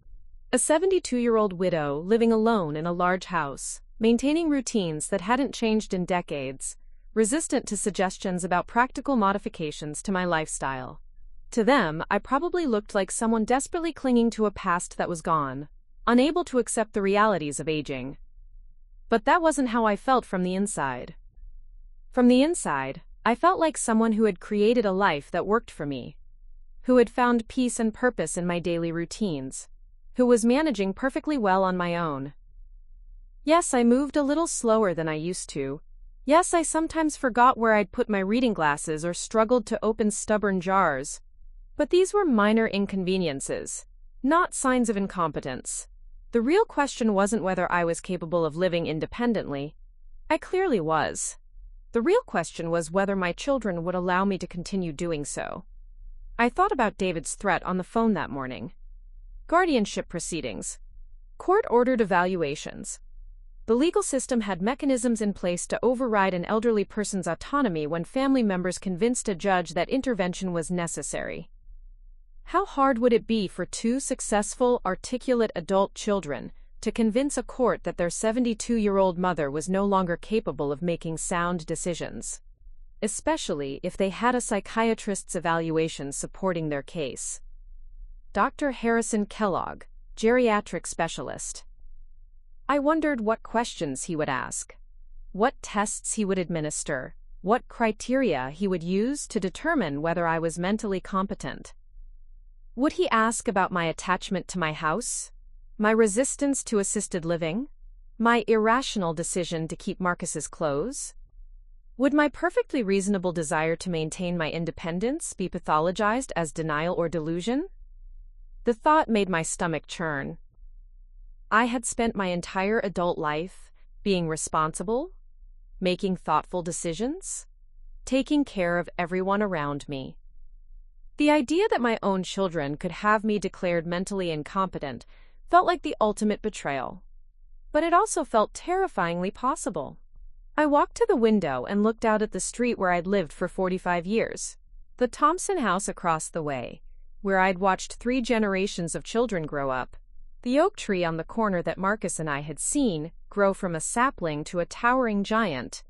A 72-year-old widow living alone in a large house, maintaining routines that hadn't changed in decades, resistant to suggestions about practical modifications to my lifestyle. To them, I probably looked like someone desperately clinging to a past that was gone, unable to accept the realities of aging. But that wasn't how I felt from the inside. From the inside, I felt like someone who had created a life that worked for me, who had found peace and purpose in my daily routines, who was managing perfectly well on my own. Yes, I moved a little slower than I used to. Yes, I sometimes forgot where I'd put my reading glasses or struggled to open stubborn jars. But these were minor inconveniences, not signs of incompetence. The real question wasn't whether I was capable of living independently. I clearly was. The real question was whether my children would allow me to continue doing so. I thought about David's threat on the phone that morning. Guardianship proceedings. Court-ordered evaluations. The legal system had mechanisms in place to override an elderly person's autonomy when family members convinced a judge that intervention was necessary. How hard would it be for two successful, articulate adult children to convince a court that their 72-year-old mother was no longer capable of making sound decisions? Especially if they had a psychiatrist's evaluation supporting their case. Dr. Harrison Kellogg, geriatric specialist. I wondered what questions he would ask, what tests he would administer, what criteria he would use to determine whether I was mentally competent. Would he ask about my attachment to my house, my resistance to assisted living, my irrational decision to keep Marcus's clothes? Would my perfectly reasonable desire to maintain my independence be pathologized as denial or delusion? The thought made my stomach churn. I had spent my entire adult life being responsible, making thoughtful decisions, taking care of everyone around me. The idea that my own children could have me declared mentally incompetent felt like the ultimate betrayal. But it also felt terrifyingly possible. I walked to the window and looked out at the street where I'd lived for 45 years, the Thompson house across the way, where I'd watched 3 generations of children grow up, the oak tree on the corner that Marcus and I had seen grow from a sapling to a towering giant,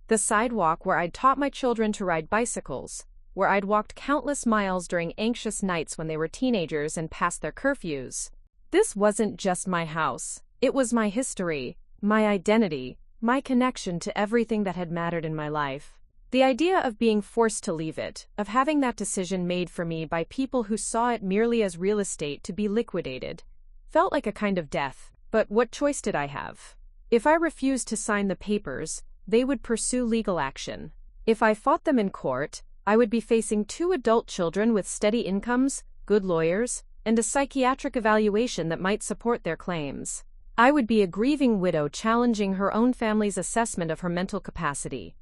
the sidewalk where I'd taught my children to ride bicycles, where I'd walked countless miles during anxious nights when they were teenagers and past their curfews. This wasn't just my house. It was my history, my identity, my connection to everything that had mattered in my life. The idea of being forced to leave it, of having that decision made for me by people who saw it merely as real estate to be liquidated, felt like a kind of death. But what choice did I have? If I refused to sign the papers, they would pursue legal action. If I fought them in court, I would be facing 2 adult children with steady incomes, good lawyers, and a psychiatric evaluation that might support their claims. I would be a grieving widow challenging her own family's assessment of her mental capacity.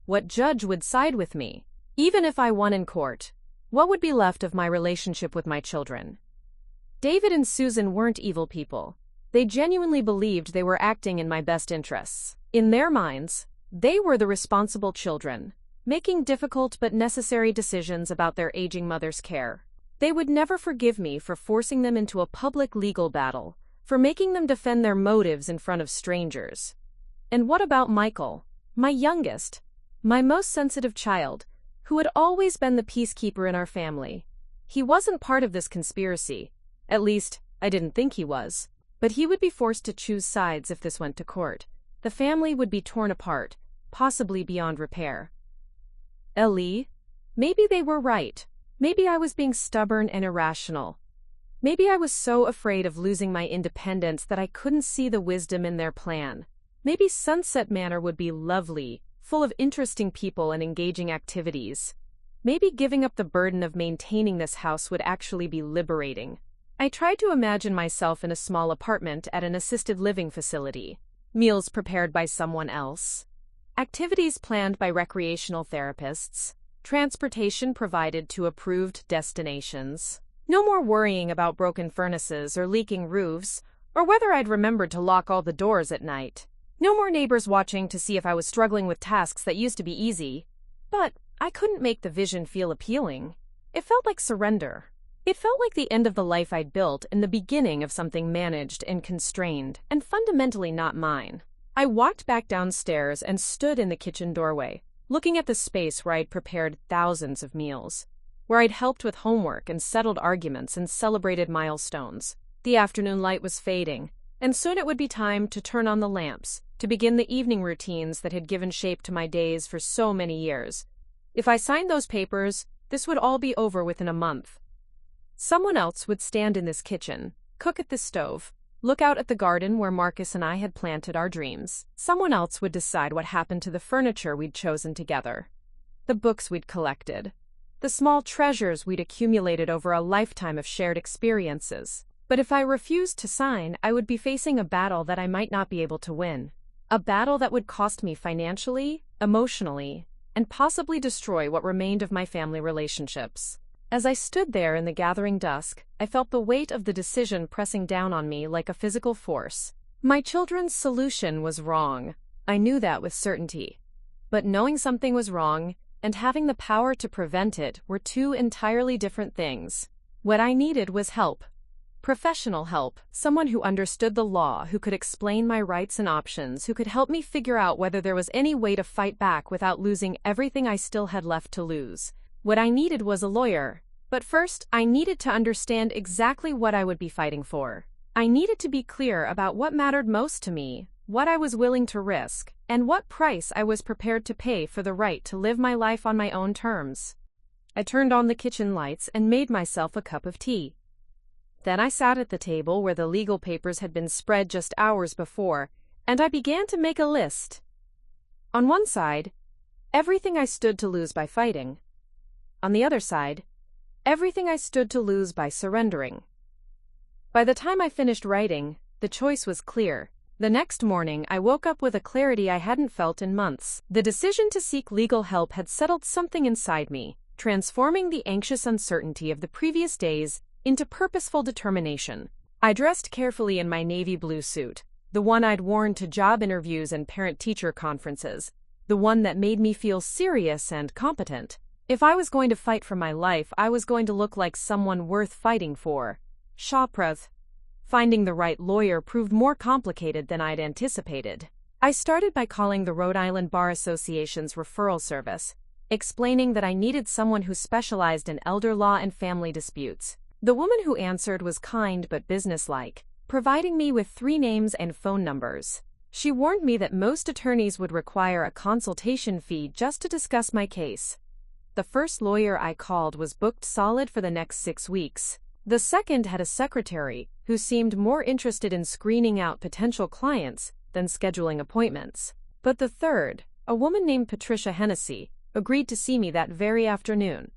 What judge would side with me? Even if I won in court, what would be left of my relationship with my children? David and Susan weren't evil people. They genuinely believed they were acting in my best interests. In their minds, they were the responsible children, making difficult but necessary decisions about their aging mother's care. They would never forgive me for forcing them into a public legal battle, for making them defend their motives in front of strangers. And what about Michael, my youngest, my most sensitive child, who had always been the peacekeeper in our family? He wasn't part of this conspiracy. At least, I didn't think he was. But he would be forced to choose sides if this went to court. The family would be torn apart, possibly beyond repair. Ellie, maybe they were right. Maybe I was being stubborn and irrational. Maybe I was so afraid of losing my independence that I couldn't see the wisdom in their plan. Maybe Sunset Manor would be lovely, full of interesting people and engaging activities. Maybe giving up the burden of maintaining this house would actually be liberating. I tried to imagine myself in a small apartment at an assisted living facility. Meals prepared by someone else. Activities planned by recreational therapists. Transportation provided to approved destinations. No more worrying about broken furnaces or leaking roofs, or whether I'd remembered to lock all the doors at night. No more neighbors watching to see if I was struggling with tasks that used to be easy. But I couldn't make the vision feel appealing. It felt like surrender. It felt like the end of the life I'd built and the beginning of something managed and constrained, and fundamentally not mine. I walked back downstairs and stood in the kitchen doorway, looking at the space where I'd prepared thousands of meals, where I'd helped with homework and settled arguments and celebrated milestones. The afternoon light was fading, and soon it would be time to turn on the lamps, to begin the evening routines that had given shape to my days for so many years. If I signed those papers, this would all be over within a month. Someone else would stand in this kitchen, cook at this stove, look out at the garden where Marcus and I had planted our dreams. Someone else would decide what happened to the furniture we'd chosen together, the books we'd collected, the small treasures we'd accumulated over a lifetime of shared experiences. But if I refused to sign, I would be facing a battle that I might not be able to win. A battle that would cost me financially, emotionally, and possibly destroy what remained of my family relationships. As I stood there in the gathering dusk, I felt the weight of the decision pressing down on me like a physical force. My children's solution was wrong. I knew that with certainty. But knowing something was wrong and having the power to prevent it were 2 entirely different things. What I needed was help. Professional help, someone who understood the law, who could explain my rights and options, who could help me figure out whether there was any way to fight back without losing everything I still had left to lose. What I needed was a lawyer. But first, I needed to understand exactly what I would be fighting for. I needed to be clear about what mattered most to me, what I was willing to risk, and what price I was prepared to pay for the right to live my life on my own terms. I turned on the kitchen lights and made myself a cup of tea. Then I sat at the table where the legal papers had been spread just hours before, and I began to make a list. On one side, everything I stood to lose by fighting. On the other side, everything I stood to lose by surrendering. By the time I finished writing, the choice was clear. The next morning, I woke up with a clarity I hadn't felt in months. The decision to seek legal help had settled something inside me, transforming the anxious uncertainty of the previous days into purposeful determination. I dressed carefully in my navy blue suit, the one I'd worn to job interviews and parent-teacher conferences, the one that made me feel serious and competent. If I was going to fight for my life, I was going to look like someone worth fighting for. Shawprath. Finding the right lawyer proved more complicated than I'd anticipated. I started by calling the Rhode Island Bar Association's referral service, explaining that I needed someone who specialized in elder law and family disputes. The woman who answered was kind but businesslike, providing me with 3 names and phone numbers. She warned me that most attorneys would require a consultation fee just to discuss my case. The first lawyer I called was booked solid for the next 6 weeks. The second had a secretary who seemed more interested in screening out potential clients than scheduling appointments. But the third, a woman named Patricia Hennessy, agreed to see me that very afternoon.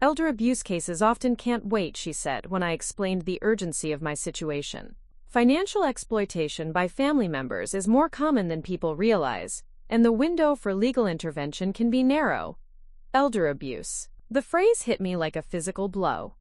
Elder abuse cases often can't wait, she said when I explained the urgency of my situation. Financial exploitation by family members is more common than people realize, and the window for legal intervention can be narrow. Elder abuse. The phrase hit me like a physical blow.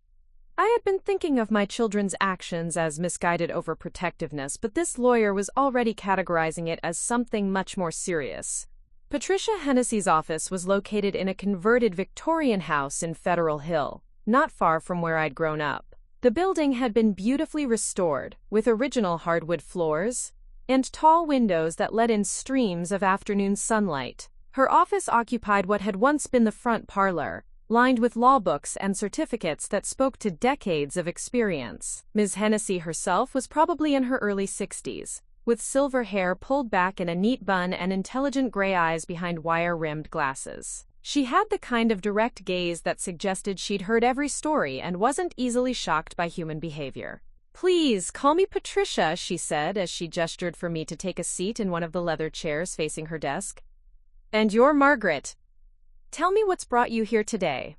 I had been thinking of my children's actions as misguided overprotectiveness, but this lawyer was already categorizing it as something much more serious. Patricia Hennessy's office was located in a converted Victorian house in Federal Hill, not far from where I'd grown up. The building had been beautifully restored, with original hardwood floors and tall windows that let in streams of afternoon sunlight. Her office occupied what had once been the front parlor, lined with law books and certificates that spoke to decades of experience. Ms. Hennessy herself was probably in her early 60s, with silver hair pulled back in a neat bun and intelligent gray eyes behind wire-rimmed glasses. She had the kind of direct gaze that suggested she'd heard every story and wasn't easily shocked by human behavior. "Please, call me Patricia," she said as she gestured for me to take a seat in one of the leather chairs facing her desk. "And you're Margaret. Tell me what's brought you here today."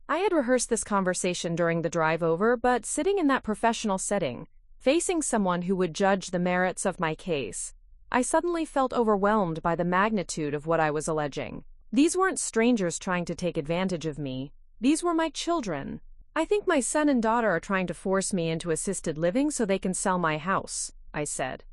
I had rehearsed this conversation during the drive over, but sitting in that professional setting, facing someone who would judge the merits of my case, I suddenly felt overwhelmed by the magnitude of what I was alleging. These weren't strangers trying to take advantage of me. These were my children. "I think my son and daughter are trying to force me into assisted living so they can sell my house," I said,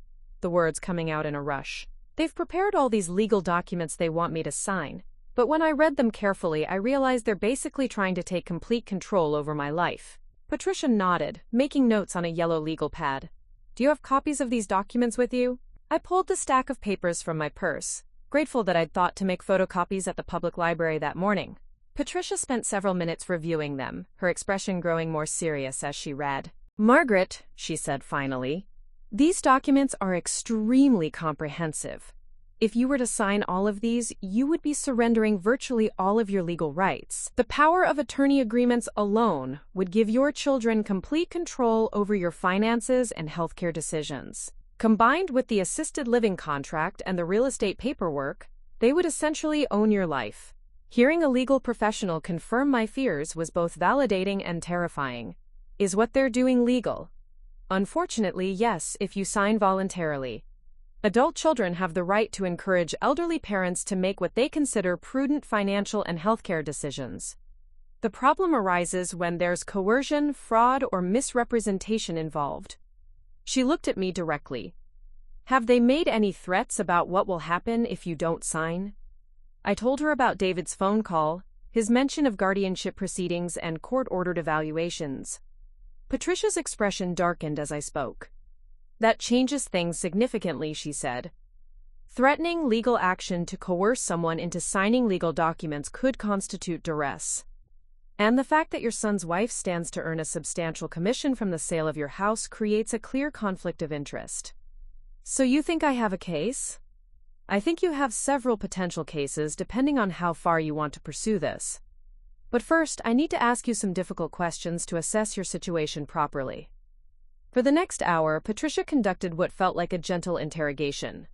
the words coming out in a rush. "They've prepared all these legal documents they want me to sign, but when I read them carefully, I realized they're basically trying to take complete control over my life." Patricia nodded, making notes on a yellow legal pad. "Do you have copies of these documents with you?" I pulled the stack of papers from my purse, grateful that I'd thought to make photocopies at the public library that morning. Patricia spent several minutes reviewing them, her expression growing more serious as she read. "Margaret," she said finally, "these documents are extremely comprehensive. If you were to sign all of these, you would be surrendering virtually all of your legal rights. The power of attorney agreements alone would give your children complete control over your finances and healthcare decisions. Combined with the assisted living contract and the real estate paperwork, they would essentially own your life." Hearing a legal professional confirm my fears was both validating and terrifying. Is what they're doing legal? Unfortunately, yes, if you sign voluntarily. Adult children have the right to encourage elderly parents to make what they consider prudent financial and healthcare decisions. The problem arises when there's coercion, fraud, or misrepresentation involved. She looked at me directly. "Have they made any threats about what will happen if you don't sign?" I told her about David's phone call, his mention of guardianship proceedings and court-ordered evaluations. Patricia's expression darkened as I spoke. "That changes things significantly," she said. "Threatening legal action to coerce someone into signing legal documents could constitute duress. And the fact that your son's wife stands to earn a substantial commission from the sale of your house creates a clear conflict of interest. So you think I have a case?" I think you have several potential cases depending on how far you want to pursue this. But first, I need to ask you some difficult questions to assess your situation properly. For the next hour, Patricia conducted what felt like a gentle interrogation.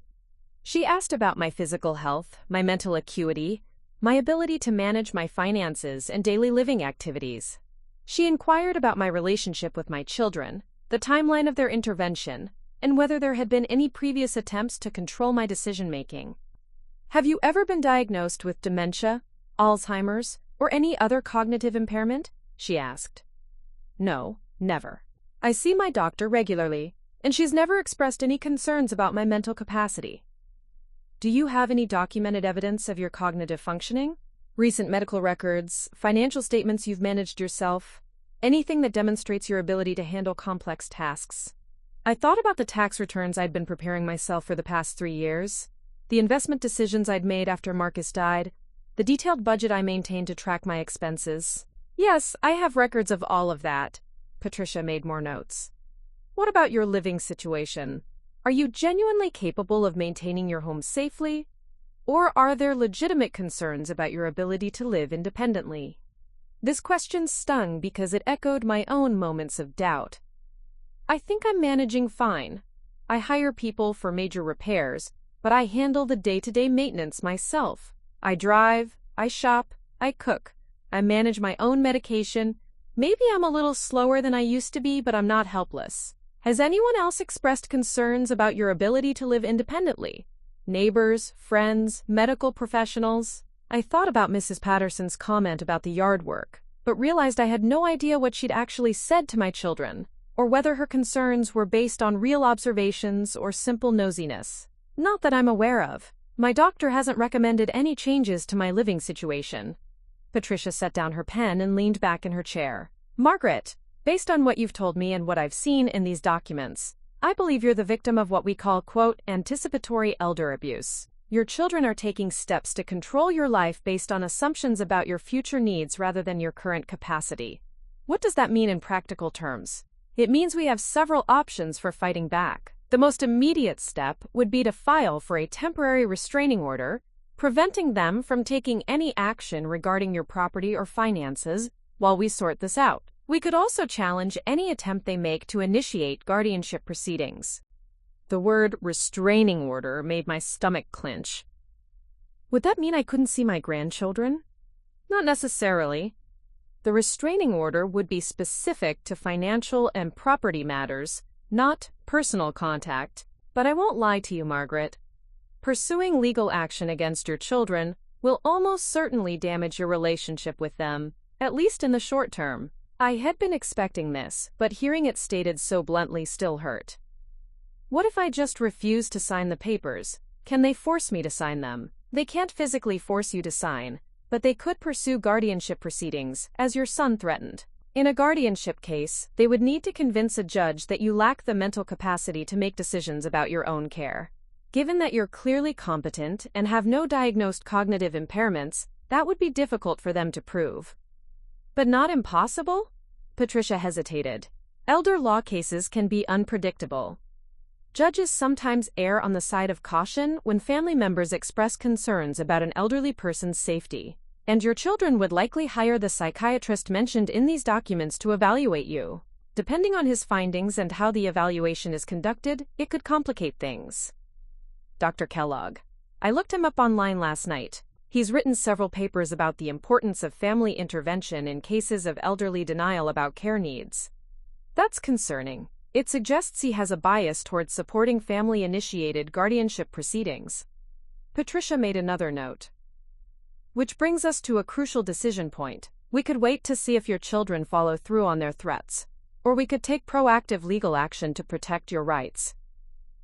She asked about my physical health, my mental acuity, my ability to manage my finances and daily living activities. She inquired about my relationship with my children, the timeline of their intervention, and whether there had been any previous attempts to control my decision-making. Have you ever been diagnosed with dementia, Alzheimer's, or any other cognitive impairment? She asked. No, never. I see my doctor regularly, and she's never expressed any concerns about my mental capacity. Do you have any documented evidence of your cognitive functioning? Recent medical records, financial statements you've managed yourself, anything that demonstrates your ability to handle complex tasks? I thought about the tax returns I'd been preparing myself for the past 3 years, the investment decisions I'd made after Marcus died, the detailed budget I maintained to track my expenses. Yes, I have records of all of that. Patricia made more notes. What about your living situation? Are you genuinely capable of maintaining your home safely? Or are there legitimate concerns about your ability to live independently? This question stung because it echoed my own moments of doubt. I think I'm managing fine. I hire people for major repairs, but I handle the day-to-day maintenance myself. I drive, I shop, I cook, I manage my own medication. Maybe I'm a little slower than I used to be, but I'm not helpless. Has anyone else expressed concerns about your ability to live independently? Neighbors, friends, medical professionals? I thought about Mrs. Patterson's comment about the yard work, but realized I had no idea what she'd actually said to my children, or whether her concerns were based on real observations or simple nosiness. Not that I'm aware of. My doctor hasn't recommended any changes to my living situation. Patricia set down her pen and leaned back in her chair. Margaret, based on what you've told me and what I've seen in these documents, I believe you're the victim of what we call, quote, anticipatory elder abuse. Your children are taking steps to control your life based on assumptions about your future needs rather than your current capacity. What does that mean in practical terms? It means we have several options for fighting back. The most immediate step would be to file for a temporary restraining order, preventing them from taking any action regarding your property or finances while we sort this out. We could also challenge any attempt they make to initiate guardianship proceedings. The word restraining order made my stomach clench. Would that mean I couldn't see my grandchildren? Not necessarily. The restraining order would be specific to financial and property matters, not personal contact. But I won't lie to you, Margaret. Pursuing legal action against your children will almost certainly damage your relationship with them, at least in the short term. I had been expecting this, but hearing it stated so bluntly still hurt. What if I just refuse to sign the papers? Can they force me to sign them? They can't physically force you to sign, but they could pursue guardianship proceedings, as your son threatened. In a guardianship case, they would need to convince a judge that you lack the mental capacity to make decisions about your own care. Given that you're clearly competent and have no diagnosed cognitive impairments, that would be difficult for them to prove. But not impossible? Patricia hesitated. Elder law cases can be unpredictable. Judges sometimes err on the side of caution when family members express concerns about an elderly person's safety. And your children would likely hire the psychiatrist mentioned in these documents to evaluate you. Depending on his findings and how the evaluation is conducted, it could complicate things. Dr. Kellogg. I looked him up online last night. He's written several papers about the importance of family intervention in cases of elderly denial about care needs. That's concerning. It suggests he has a bias towards supporting family-initiated guardianship proceedings. Patricia made another note. Which brings us to a crucial decision point. We could wait to see if your children follow through on their threats, or we could take proactive legal action to protect your rights.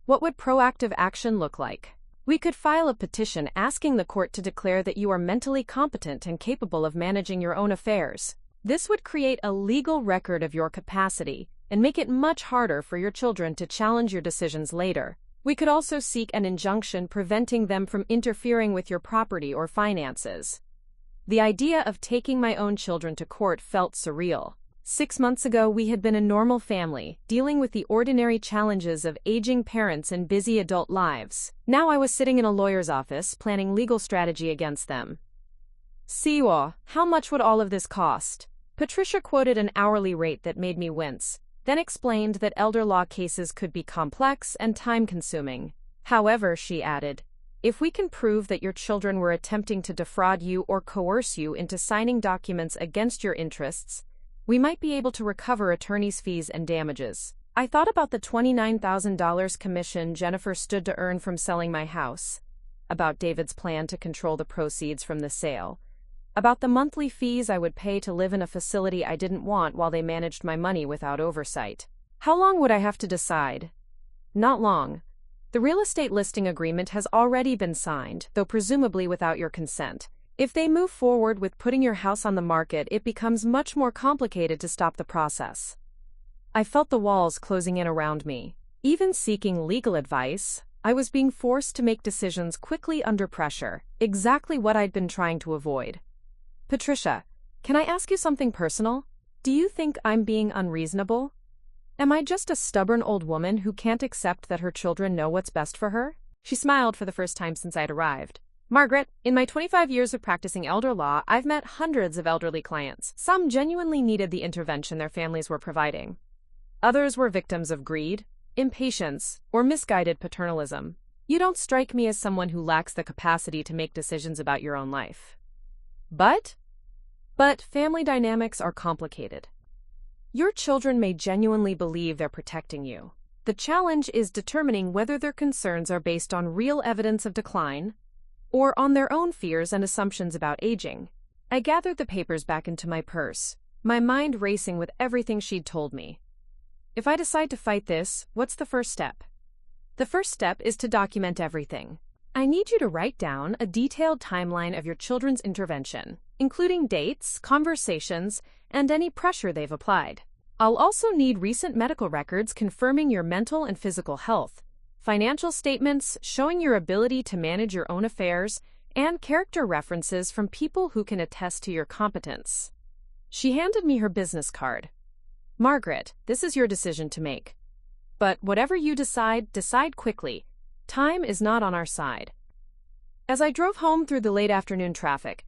What would proactive action look like? We could file a petition asking the court to declare that you are mentally competent and capable of managing your own affairs. This would create a legal record of your capacity and make it much harder for your children to challenge your decisions later. We could also seek an injunction preventing them from interfering with your property or finances. The idea of taking my own children to court felt surreal. 6 months ago, we had been a normal family, dealing with the ordinary challenges of aging parents and busy adult lives. Now I was sitting in a lawyer's office, planning legal strategy against them. Siwa, how much would all of this cost? Patricia quoted an hourly rate that made me wince, then explained that elder law cases could be complex and time-consuming. However, she added, if we can prove that your children were attempting to defraud you or coerce you into signing documents against your interests, we might be able to recover attorney's fees and damages. I thought about the $29,000 commission Jennifer stood to earn from selling my house, about David's plan to control the proceeds from the sale, about the monthly fees I would pay to live in a facility I didn't want while they managed my money without oversight. How long would I have to decide? Not long. The real estate listing agreement has already been signed, though presumably without your consent. If they move forward with putting your house on the market, it becomes much more complicated to stop the process. I felt the walls closing in around me. Even seeking legal advice, I was being forced to make decisions quickly under pressure, exactly what I'd been trying to avoid. Patricia, can I ask you something personal? Do you think I'm being unreasonable? Am I just a stubborn old woman who can't accept that her children know what's best for her? She smiled for the first time since I'd arrived. Margaret, in my 25 years of practicing elder law, I've met hundreds of elderly clients. Some genuinely needed the intervention their families were providing. Others were victims of greed, impatience, or misguided paternalism. You don't strike me as someone who lacks the capacity to make decisions about your own life. But family dynamics are complicated. Your children may genuinely believe they're protecting you. The challenge is determining whether their concerns are based on real evidence of decline or on their own fears and assumptions about aging. I gathered the papers back into my purse, my mind racing with everything she'd told me. If I decide to fight this, what's the first step? The first step is to document everything. I need you to write down a detailed timeline of your children's intervention, including dates, conversations, and any pressure they've applied. I'll also need recent medical records confirming your mental and physical health, financial statements showing your ability to manage your own affairs, and character references from people who can attest to your competence. She handed me her business card. Margaret, this is your decision to make. But whatever you decide, decide quickly. Time is not on our side. As I drove home through the late afternoon traffic,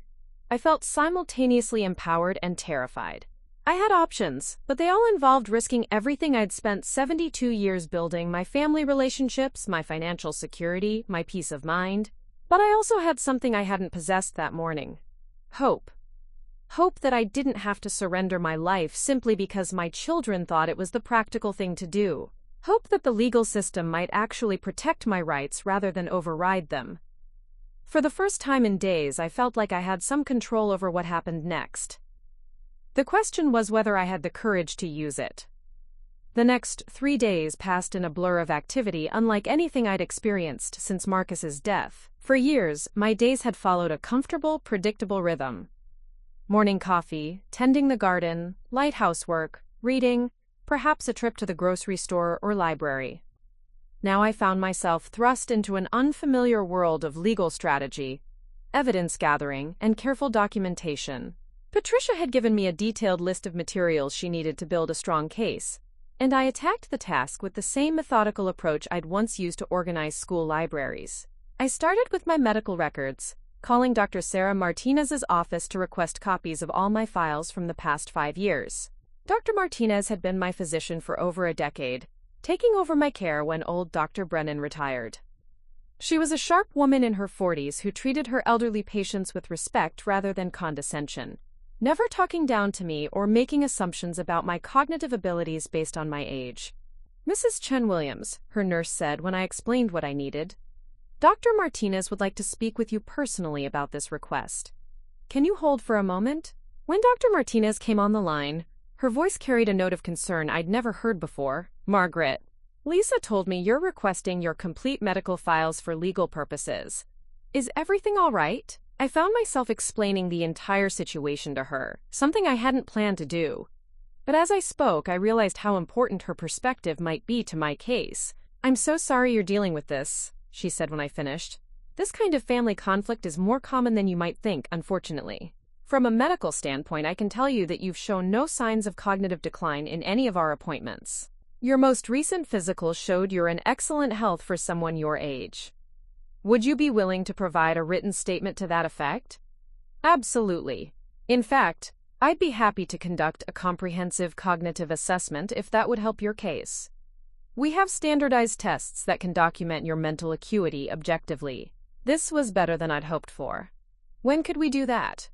I felt simultaneously empowered and terrified. I had options, but they all involved risking everything I'd spent 72 years building: my family relationships, my financial security, my peace of mind. But I also had something I hadn't possessed that morning: hope. Hope that I didn't have to surrender my life simply because my children thought it was the practical thing to do. Hope that the legal system might actually protect my rights rather than override them. For the first time in days, I felt like I had some control over what happened next. The question was whether I had the courage to use it. The next 3 days passed in a blur of activity unlike anything I'd experienced since Marcus's death. For years, my days had followed a comfortable, predictable rhythm. Morning coffee, tending the garden, light housework, reading, perhaps a trip to the grocery store or library. Now I found myself thrust into an unfamiliar world of legal strategy, evidence gathering, and careful documentation. Patricia had given me a detailed list of materials she needed to build a strong case, and I attacked the task with the same methodical approach I'd once used to organize school libraries. I started with my medical records, calling Dr. Sarah Martinez's office to request copies of all my files from the past 5 years. Dr. Martinez had been my physician for over a decade, taking over my care when old Dr. Brennan retired. She was a sharp woman in her 40s who treated her elderly patients with respect rather than condescension, never talking down to me or making assumptions about my cognitive abilities based on my age. Mrs. Chen-Williams, her nurse said when I explained what I needed, Dr. Martinez would like to speak with you personally about this request. Can you hold for a moment? When Dr. Martinez came on the line, her voice carried a note of concern I'd never heard before. Margaret, Lisa told me you're requesting your complete medical files for legal purposes. Is everything all right? I found myself explaining the entire situation to her, something I hadn't planned to do. But as I spoke, I realized how important her perspective might be to my case. I'm so sorry you're dealing with this, she said when I finished. This kind of family conflict is more common than you might think, unfortunately. From a medical standpoint, I can tell you that you've shown no signs of cognitive decline in any of our appointments. Your most recent physical showed you're in excellent health for someone your age. Would you be willing to provide a written statement to that effect? Absolutely. In fact, I'd be happy to conduct a comprehensive cognitive assessment if that would help your case. We have standardized tests that can document your mental acuity objectively. This was better than I'd hoped for. When could we do that?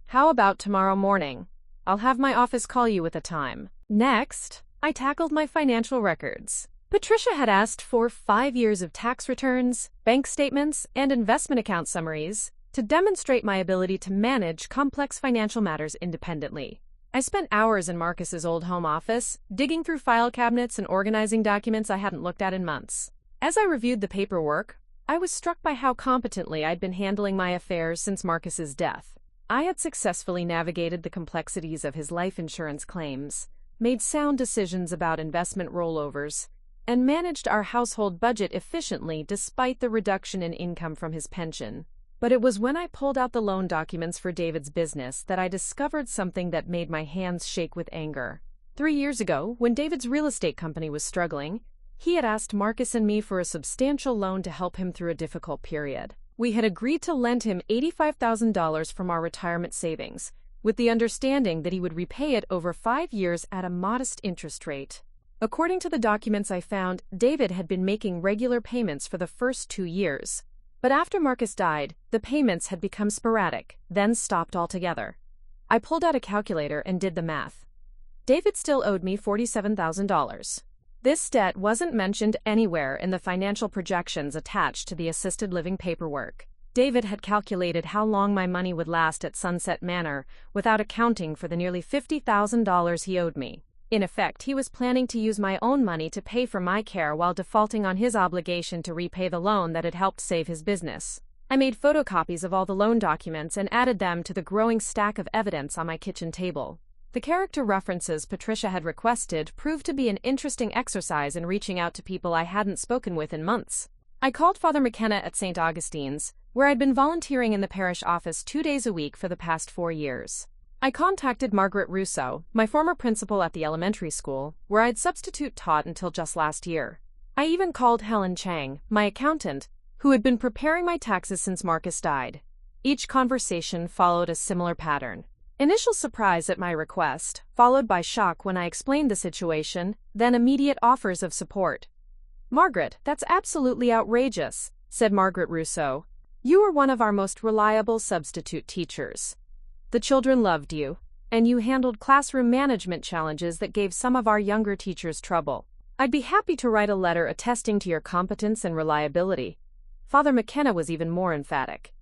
How about tomorrow morning? I'll have my office call you with a time. Next, I tackled my financial records. Patricia had asked for 5 years of tax returns, bank statements, and investment account summaries to demonstrate my ability to manage complex financial matters independently. I spent hours in Marcus's old home office, digging through file cabinets and organizing documents I hadn't looked at in months. As I reviewed the paperwork, I was struck by how competently I'd been handling my affairs since Marcus's death. I had successfully navigated the complexities of his life insurance claims, made sound decisions about investment rollovers, and managed our household budget efficiently despite the reduction in income from his pension. But it was when I pulled out the loan documents for David's business that I discovered something that made my hands shake with anger. 3 years ago, when David's real estate company was struggling, he had asked Marcus and me for a substantial loan to help him through a difficult period. We had agreed to lend him $85,000 from our retirement savings, with the understanding that he would repay it over 5 years at a modest interest rate. According to the documents I found, David had been making regular payments for the first 2 years. But after Marcus died, the payments had become sporadic, then stopped altogether. I pulled out a calculator and did the math. David still owed me $47,000. This debt wasn't mentioned anywhere in the financial projections attached to the assisted living paperwork. David had calculated how long my money would last at Sunset Manor without accounting for the nearly $50,000 he owed me. In effect, he was planning to use my own money to pay for my care while defaulting on his obligation to repay the loan that had helped save his business. I made photocopies of all the loan documents and added them to the growing stack of evidence on my kitchen table. The character references Patricia had requested proved to be an interesting exercise in reaching out to people I hadn't spoken with in months. I called Father McKenna at St. Augustine's, where I'd been volunteering in the parish office 2 days a week for the past 4 years. I contacted Margaret Russo, my former principal at the elementary school, where I'd substitute taught until just last year. I even called Helen Chang, my accountant, who had been preparing my taxes since Marcus died. Each conversation followed a similar pattern. Initial surprise at my request, followed by shock when I explained the situation, then immediate offers of support. "Margaret, that's absolutely outrageous," said Margaret Russo. "You were one of our most reliable substitute teachers. The children loved you, and you handled classroom management challenges that gave some of our younger teachers trouble. I'd be happy to write a letter attesting to your competence and reliability." Father McKenna was even more emphatic.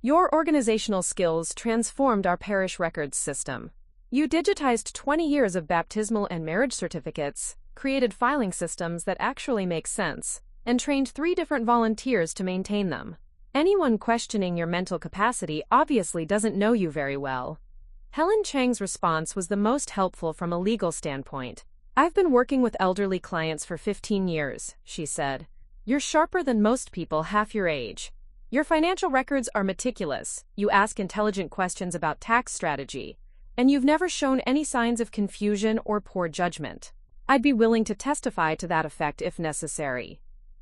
"Your organizational skills transformed our parish records system. You digitized 20 years of baptismal and marriage certificates, created filing systems that actually make sense, and trained 3 different volunteers to maintain them. Anyone questioning your mental capacity obviously doesn't know you very well." Helen Chang's response was the most helpful from a legal standpoint. "I've been working with elderly clients for 15 years, she said. "You're sharper than most people half your age. Your financial records are meticulous, you ask intelligent questions about tax strategy, and you've never shown any signs of confusion or poor judgment. I'd be willing to testify to that effect if necessary."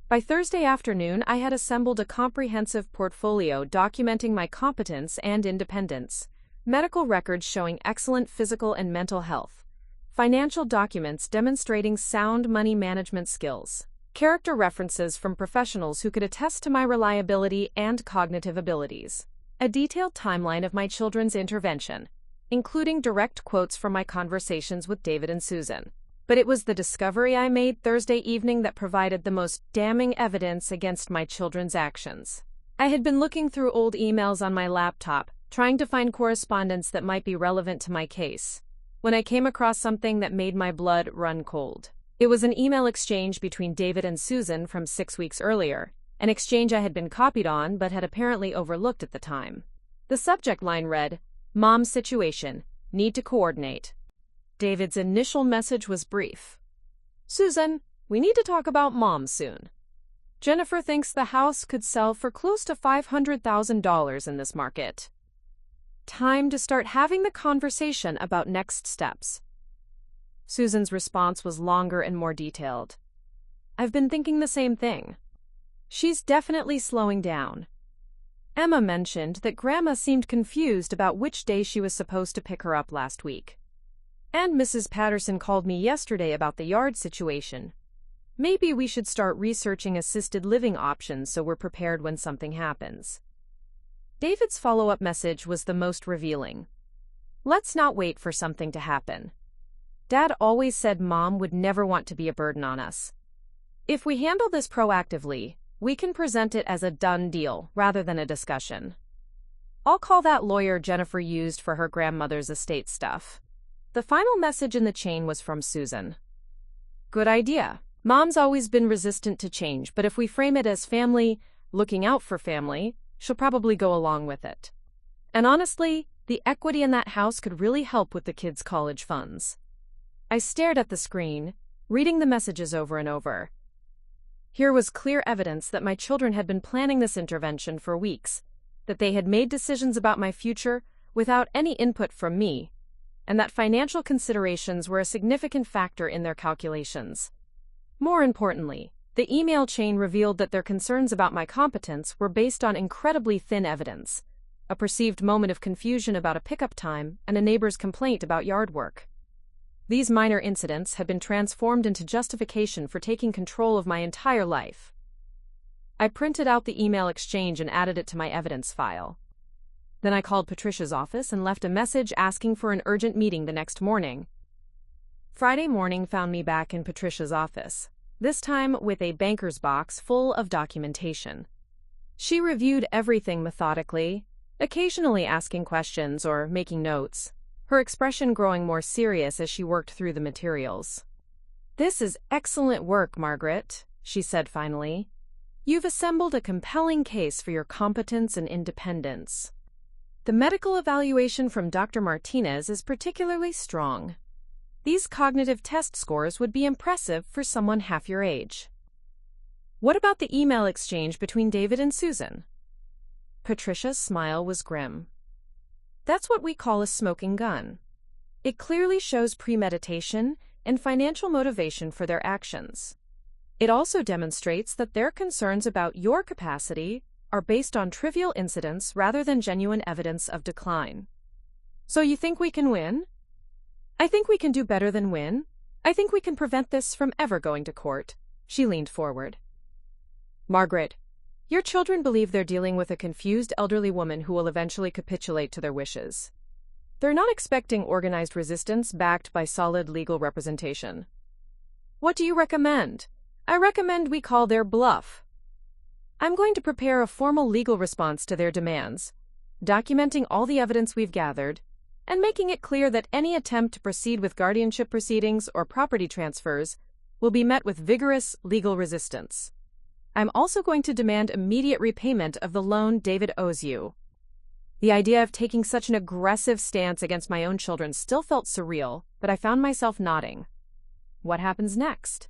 By Thursday afternoon, I had assembled a comprehensive portfolio documenting my competence and independence, medical records showing excellent physical and mental health, financial documents demonstrating sound money management skills, character references from professionals who could attest to my reliability and cognitive abilities, a detailed timeline of my children's intervention, including direct quotes from my conversations with David and Susan. But it was the discovery I made Thursday evening that provided the most damning evidence against my children's actions. I had been looking through old emails on my laptop, trying to find correspondence that might be relevant to my case, when I came across something that made my blood run cold. It was an email exchange between David and Susan from 6 weeks earlier, an exchange I had been copied on but had apparently overlooked at the time. The subject line read, "Mom's situation, need to coordinate." David's initial message was brief. "Susan, we need to talk about Mom soon. Jennifer thinks the house could sell for close to $500,000 in this market." Time to start having the conversation about next steps. Susan's response was longer and more detailed. I've been thinking the same thing. She's definitely slowing down. Emma mentioned that Grandma seemed confused about which day she was supposed to pick her up last week. And Mrs. Patterson called me yesterday about the yard situation. Maybe we should start researching assisted living options so we're prepared when something happens. David's follow-up message was the most revealing. Let's not wait for something to happen. Dad always said Mom would never want to be a burden on us. If we handle this proactively, we can present it as a done deal rather than a discussion. I'll call that lawyer Jennifer used for her grandmother's estate stuff. The final message in the chain was from Susan. Good idea. Mom's always been resistant to change, but if we frame it as family, looking out for family, she'll probably go along with it. And honestly, the equity in that house could really help with the kids' college funds. I stared at the screen, reading the messages over and over. Here was clear evidence that my children had been planning this intervention for weeks, that they had made decisions about my future without any input from me, and that financial considerations were a significant factor in their calculations. More importantly, the email chain revealed that their concerns about my competence were based on incredibly thin evidence, a perceived moment of confusion about a pickup time and a neighbor's complaint about yard work. These minor incidents had been transformed into justification for taking control of my entire life. I printed out the email exchange and added it to my evidence file. Then I called Patricia's office and left a message asking for an urgent meeting the next morning. Friday morning found me back in Patricia's office, this time with a banker's box full of documentation. She reviewed everything methodically, occasionally asking questions or making notes, her expression growing more serious as she worked through the materials. "This is excellent work, Margaret," she said finally. "You've assembled a compelling case for your competence and independence. The medical evaluation from Dr. Martinez is particularly strong. These cognitive test scores would be impressive for someone half your age. What about the email exchange between David and Susan?" Patricia's smile was grim. "That's what we call a smoking gun. It clearly shows premeditation and financial motivation for their actions. It also demonstrates that their concerns about your capacity are based on trivial incidents rather than genuine evidence of decline. So you think we can win?" "I think we can do better than win. I think we can prevent this from ever going to court." She leaned forward. "Margaret, your children believe they're dealing with a confused elderly woman who will eventually capitulate to their wishes. They're not expecting organized resistance backed by solid legal representation. What do you recommend?" "I recommend we call their bluff. I'm going to prepare a formal legal response to their demands, documenting all the evidence we've gathered, and making it clear that any attempt to proceed with guardianship proceedings or property transfers will be met with vigorous legal resistance. I'm also going to demand immediate repayment of the loan David owes you." The idea of taking such an aggressive stance against my own children still felt surreal, but I found myself nodding. What happens next?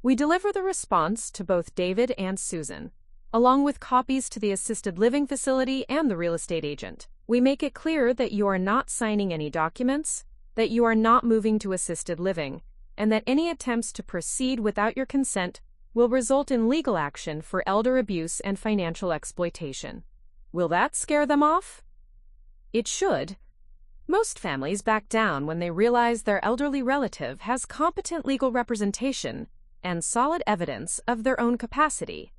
We deliver the response to both David and Susan, along with copies to the assisted living facility and the real estate agent. We make it clear that you are not signing any documents, that you are not moving to assisted living, and that any attempts to proceed without your consent will result in legal action for elder abuse and financial exploitation. Will that scare them off? It should. Most families back down when they realize their elderly relative has competent legal representation and solid evidence of their own capacity.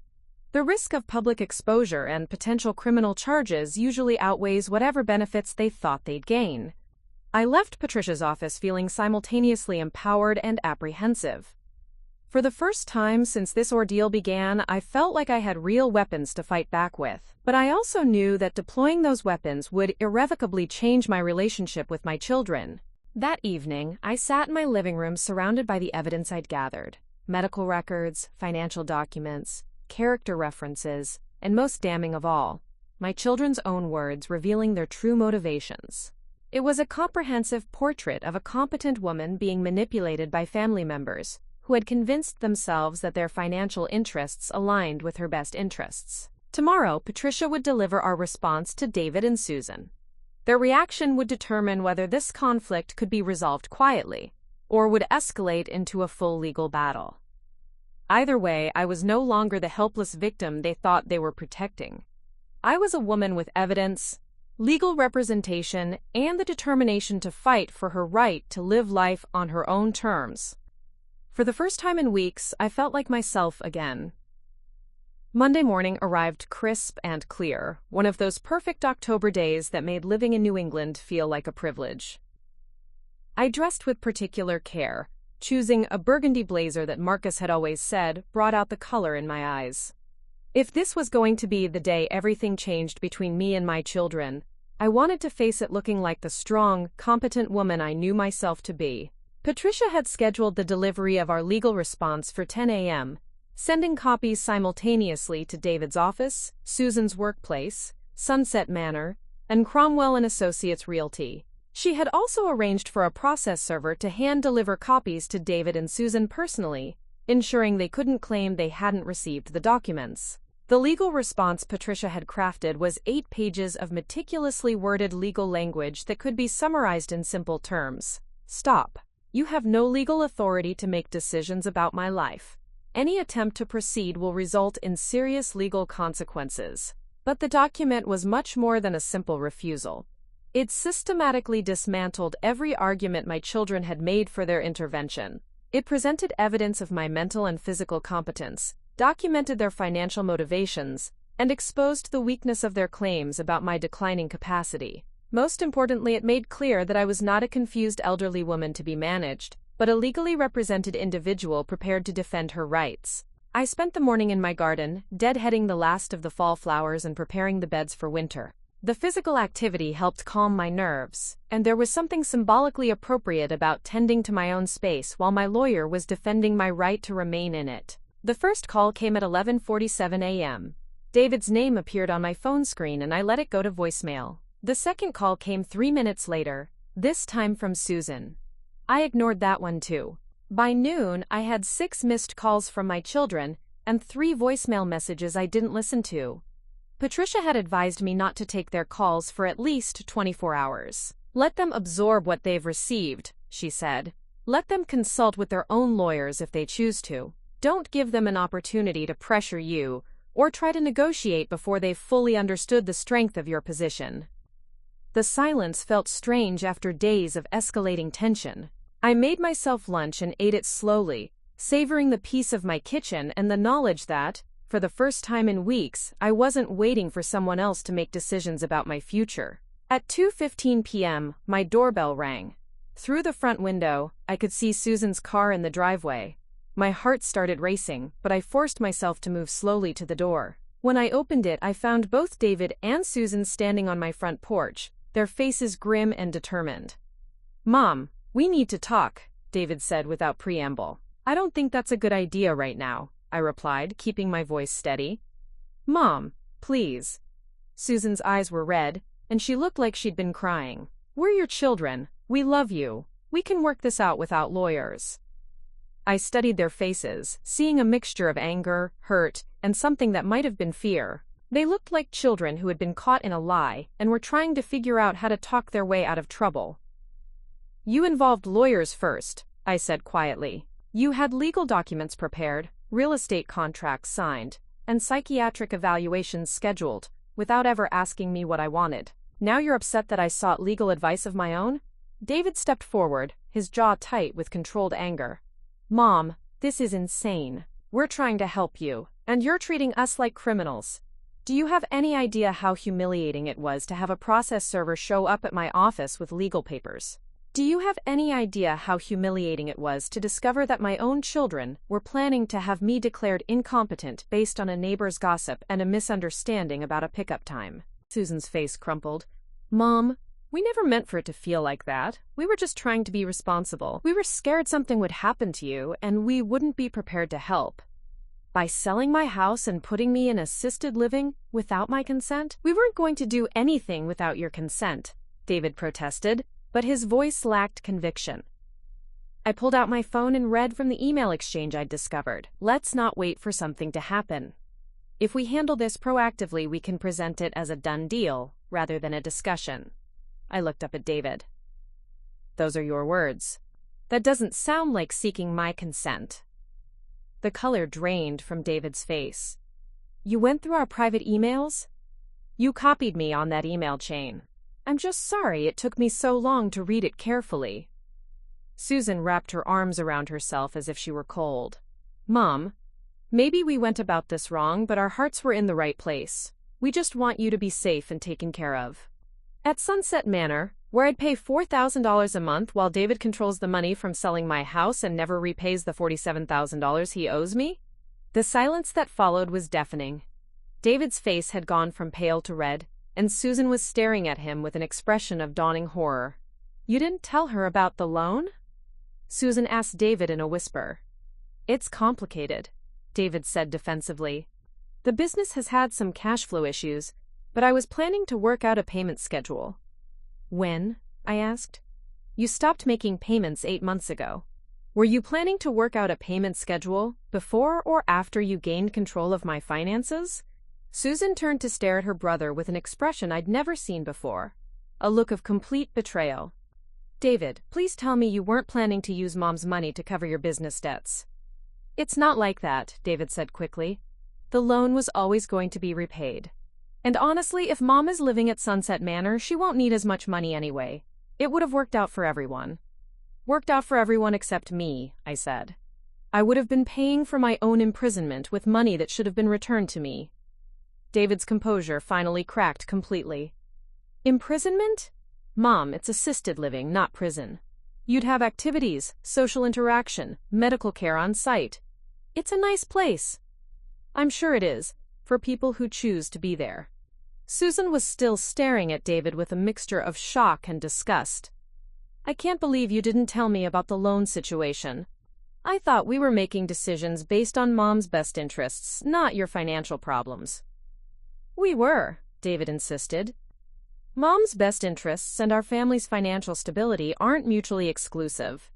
The risk of public exposure and potential criminal charges usually outweighs whatever benefits they thought they'd gain. I left Patricia's office feeling simultaneously empowered and apprehensive. For the first time since this ordeal began, I felt like I had real weapons to fight back with. But I also knew that deploying those weapons would irrevocably change my relationship with my children. That evening, I sat in my living room surrounded by the evidence I'd gathered. Medical records, financial documents, character references, and most damning of all, my children's own words revealing their true motivations. It was a comprehensive portrait of a competent woman being manipulated by family members who had convinced themselves that their financial interests aligned with her best interests. Tomorrow, Patricia would deliver our response to David and Susan. Their reaction would determine whether this conflict could be resolved quietly or would escalate into a full legal battle. Either way, I was no longer the helpless victim they thought they were protecting. I was a woman with evidence, legal representation, and the determination to fight for her right to live life on her own terms. For the first time in weeks, I felt like myself again. Monday morning arrived crisp and clear, one of those perfect October days that made living in New England feel like a privilege. I dressed with particular care, choosing a burgundy blazer that Marcus had always said brought out the color in my eyes. If this was going to be the day everything changed between me and my children, I wanted to face it looking like the strong, competent woman I knew myself to be. Patricia had scheduled the delivery of our legal response for 10 a.m., sending copies simultaneously to David's office, Susan's workplace, Sunset Manor, and Cromwell & Associates Realty. She had also arranged for a process server to hand-deliver copies to David and Susan personally, ensuring they couldn't claim they hadn't received the documents. The legal response Patricia had crafted was 8 pages of meticulously worded legal language that could be summarized in simple terms. Stop. You have no legal authority to make decisions about my life. Any attempt to proceed will result in serious legal consequences. But the document was much more than a simple refusal. It systematically dismantled every argument my children had made for their intervention. It presented evidence of my mental and physical competence, documented their financial motivations, and exposed the weakness of their claims about my declining capacity. Most importantly, it made clear that I was not a confused elderly woman to be managed, but a legally represented individual prepared to defend her rights. I spent the morning in my garden, deadheading the last of the fall flowers and preparing the beds for winter. The physical activity helped calm my nerves, and there was something symbolically appropriate about tending to my own space while my lawyer was defending my right to remain in it. The first call came at 11:47 a.m. David's name appeared on my phone screen and I let it go to voicemail. The second call came 3 minutes later, this time from Susan. I ignored that one too. By noon, I had 6 missed calls from my children and 3 voicemail messages I didn't listen to. Patricia had advised me not to take their calls for at least 24 hours. Let them absorb what they've received, she said. Let them consult with their own lawyers if they choose to. Don't give them an opportunity to pressure you or try to negotiate before they've fully understood the strength of your position. The silence felt strange after days of escalating tension. I made myself lunch and ate it slowly, savoring the peace of my kitchen and the knowledge that, for the first time in weeks, I wasn't waiting for someone else to make decisions about my future. At 2:15 p.m., my doorbell rang. Through the front window, I could see Susan's car in the driveway. My heart started racing, but I forced myself to move slowly to the door. When I opened it, I found both David and Susan standing on my front porch, their faces grim and determined. "Mom, we need to talk," David said without preamble. "I don't think that's a good idea right now," I replied, keeping my voice steady. "Mom, please." Susan's eyes were red, and she looked like she'd been crying. "We're your children. We love you. We can work this out without lawyers." I studied their faces, seeing a mixture of anger, hurt, and something that might have been fear. They looked like children who had been caught in a lie and were trying to figure out how to talk their way out of trouble. "You involved lawyers first," I said quietly. "You had legal documents prepared, real estate contracts signed, and psychiatric evaluations scheduled, without ever asking me what I wanted. Now you're upset that I sought legal advice of my own?" David stepped forward, his jaw tight with controlled anger. "Mom, this is insane. We're trying to help you, and you're treating us like criminals. Do you have any idea how humiliating it was to have a process server show up at my office with legal papers? Do you have any idea how humiliating it was to discover that my own children were planning to have me declared incompetent based on a neighbor's gossip and a misunderstanding about a pickup time?" Susan's face crumpled. "Mom, we never meant for it to feel like that. We were just trying to be responsible. We were scared something would happen to you, and we wouldn't be prepared to help. By selling my house and putting me in assisted living without my consent? We weren't going to do anything without your consent," David protested, but his voice lacked conviction. I pulled out my phone and read from the email exchange I'd discovered. "Let's not wait for something to happen. If we handle this proactively, we can present it as a done deal, rather than a discussion. I looked up at David. Those are your words. That doesn't sound like seeking my consent. The color drained from David's face. You went through our private emails? You copied me on that email chain. I'm just sorry it took me so long to read it carefully. Susan wrapped her arms around herself as if she were cold. Mom, maybe we went about this wrong, but our hearts were in the right place. We just want you to be safe and taken care of. At Sunset Manor, where I'd pay $4,000 a month while David controls the money from selling my house and never repays the $47,000 he owes me? The silence that followed was deafening. David's face had gone from pale to red, and Susan was staring at him with an expression of dawning horror. You didn't tell her about the loan? Susan asked David in a whisper. It's complicated, David said defensively. The business has had some cash flow issues, but I was planning to work out a payment schedule. When? I asked. You stopped making payments 8 months ago. Were you planning to work out a payment schedule before or after you gained control of my finances? Susan turned to stare at her brother with an expression I'd never seen before, a look of complete betrayal. David, please tell me you weren't planning to use Mom's money to cover your business debts. It's not like that, David said quickly. The loan was always going to be repaid. And honestly, if Mom is living at Sunset Manor, she won't need as much money anyway. It would have worked out for everyone. Worked out for everyone except me, I said. I would have been paying for my own imprisonment with money that should have been returned to me. David's composure finally cracked completely. Imprisonment? Mom, it's assisted living, not prison. You'd have activities, social interaction, medical care on site. It's a nice place. I'm sure it is, for people who choose to be there. Susan was still staring at David with a mixture of shock and disgust. I can't believe you didn't tell me about the loan situation. I thought we were making decisions based on Mom's best interests, not your financial problems. We were, David insisted. Mom's best interests and our family's financial stability aren't mutually exclusive.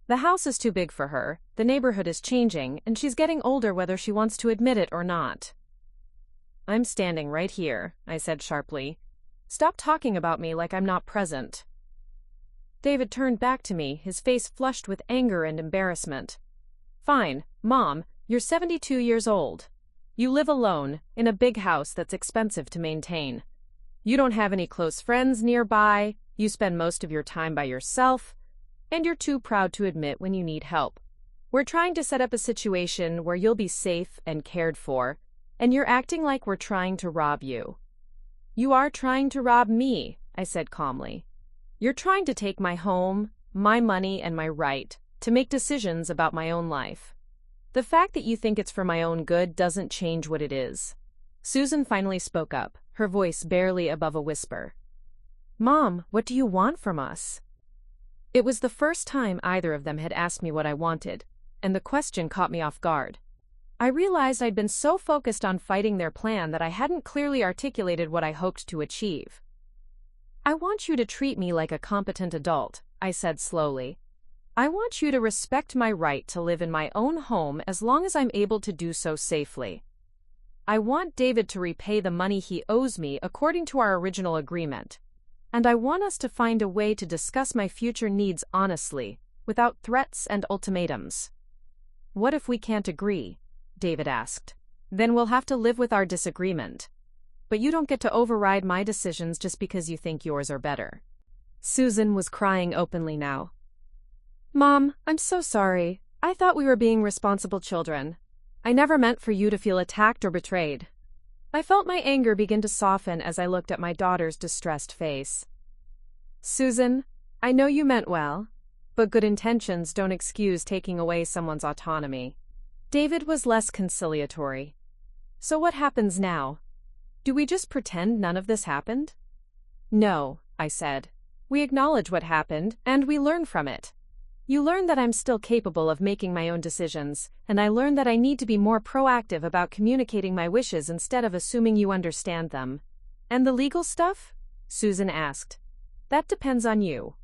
The house is too big for her, the neighborhood is changing, and she's getting older whether she wants to admit it or not. I'm standing right here, I said sharply. Stop talking about me like I'm not present. David turned back to me, his face flushed with anger and embarrassment. Fine, Mom, you're 72 years old. You live alone, in a big house that's expensive to maintain. You don't have any close friends nearby, you spend most of your time by yourself, and you're too proud to admit when you need help. We're trying to set up a situation where you'll be safe and cared for, and you're acting like we're trying to rob you. You are trying to rob me, I said calmly. You're trying to take my home, my money, and my right to make decisions about my own life. The fact that you think it's for my own good doesn't change what it is. Susan finally spoke up, her voice barely above a whisper. Mom, what do you want from us? It was the first time either of them had asked me what I wanted, and the question caught me off guard. I realized I'd been so focused on fighting their plan that I hadn't clearly articulated what I hoped to achieve. I want you to treat me like a competent adult, I said slowly. I want you to respect my right to live in my own home as long as I'm able to do so safely. I want David to repay the money he owes me according to our original agreement. And I want us to find a way to discuss my future needs honestly, without threats and ultimatums. What if we can't agree? David asked. Then we'll have to live with our disagreement. But you don't get to override my decisions just because you think yours are better. Susan was crying openly now. Mom, I'm so sorry. I thought we were being responsible children. I never meant for you to feel attacked or betrayed. I felt my anger begin to soften as I looked at my daughter's distressed face. Susan, I know you meant well, but good intentions don't excuse taking away someone's autonomy. David was less conciliatory. So what happens now? Do we just pretend none of this happened? No, I said. We acknowledge what happened, and we learn from it. You learn that I'm still capable of making my own decisions, and I learn that I need to be more proactive about communicating my wishes instead of assuming you understand them. And the legal stuff? Susan asked. That depends on you.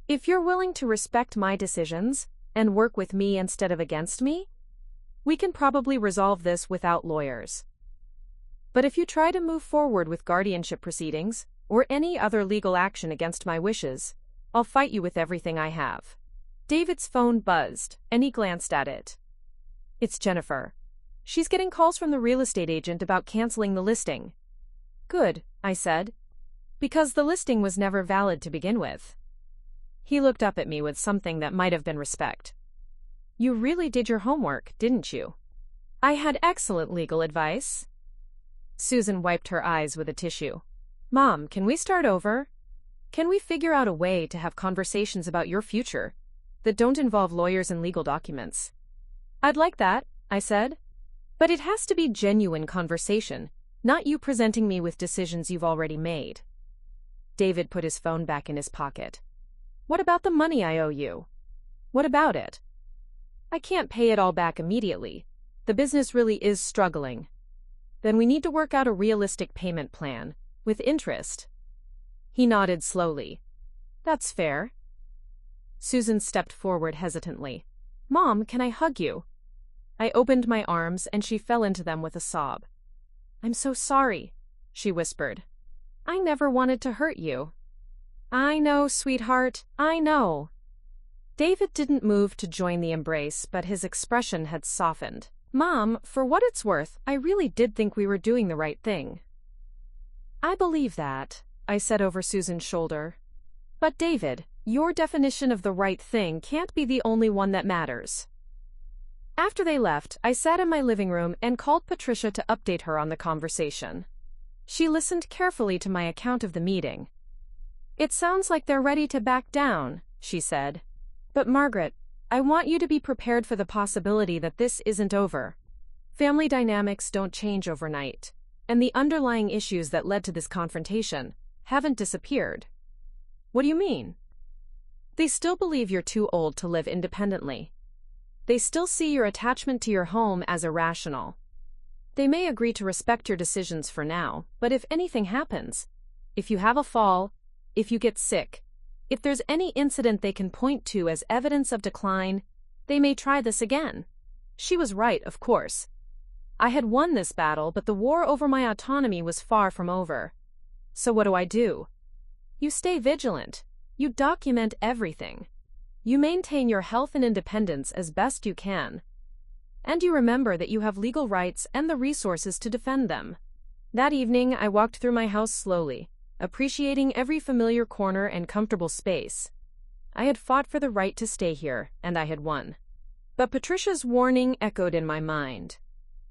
If you're willing to respect my decisions and work with me instead of against me, we can probably resolve this without lawyers. But if you try to move forward with guardianship proceedings, or any other legal action against my wishes, I'll fight you with everything I have." David's phone buzzed, and he glanced at it. "It's Jennifer. She's getting calls from the real estate agent about canceling the listing." "Good," I said, "because the listing was never valid to begin with." He looked up at me with something that might have been respect. "You really did your homework, didn't you?" "I had excellent legal advice." Susan wiped her eyes with a tissue. "Mom, can we start over? Can we figure out a way to have conversations about your future that don't involve lawyers and legal documents?" "I'd like that," I said. "But it has to be genuine conversation, not you presenting me with decisions you've already made." David put his phone back in his pocket. "What about the money I owe you?" "What about it?" "I can't pay it all back immediately. The business really is struggling. Then we need to work out a realistic payment plan, with interest." He nodded slowly. "That's fair." Susan stepped forward hesitantly. "Mom, can I hug you?" I opened my arms and she fell into them with a sob. "I'm so sorry," she whispered. "I never wanted to hurt you." "I know, sweetheart, I know." David didn't move to join the embrace, but his expression had softened. "Mom, for what it's worth, I really did think we were doing the right thing." "I believe that," I said over Susan's shoulder. "But David, your definition of the right thing can't be the only one that matters." After they left, I sat in my living room and called Patricia to update her on the conversation. She listened carefully to my account of the meeting. "It sounds like they're ready to back down," she said. "But Margaret, I want you to be prepared for the possibility that this isn't over. Family dynamics don't change overnight, and the underlying issues that led to this confrontation haven't disappeared." "What do you mean?" "They still believe you're too old to live independently. They still see your attachment to your home as irrational. They may agree to respect your decisions for now, but if anything happens, if you have a fall, if you get sick, if there's any incident they can point to as evidence of decline, they may try this again." She was right, of course. I had won this battle, but the war over my autonomy was far from over. So what do? You stay vigilant. You document everything. You maintain your health and independence as best you can. And you remember that you have legal rights and the resources to defend them. That evening, I walked through my house slowly, appreciating every familiar corner and comfortable space. I had fought for the right to stay here, and I had won. But Patricia's warning echoed in my mind.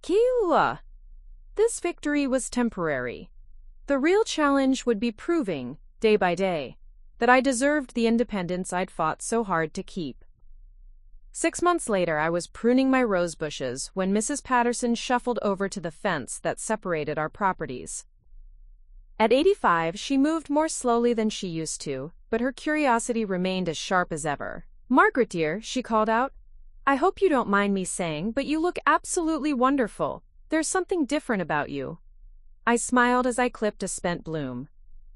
Kiua! This victory was temporary. The real challenge would be proving, day by day, that I deserved the independence I'd fought so hard to keep. 6 months later, I was pruning my rose bushes when Mrs. Patterson shuffled over to the fence that separated our properties. At 85, she moved more slowly than she used to, but her curiosity remained as sharp as ever. "Margaret, dear," she called out, "I hope you don't mind me saying, but you look absolutely wonderful. There's something different about you." I smiled as I clipped a spent bloom.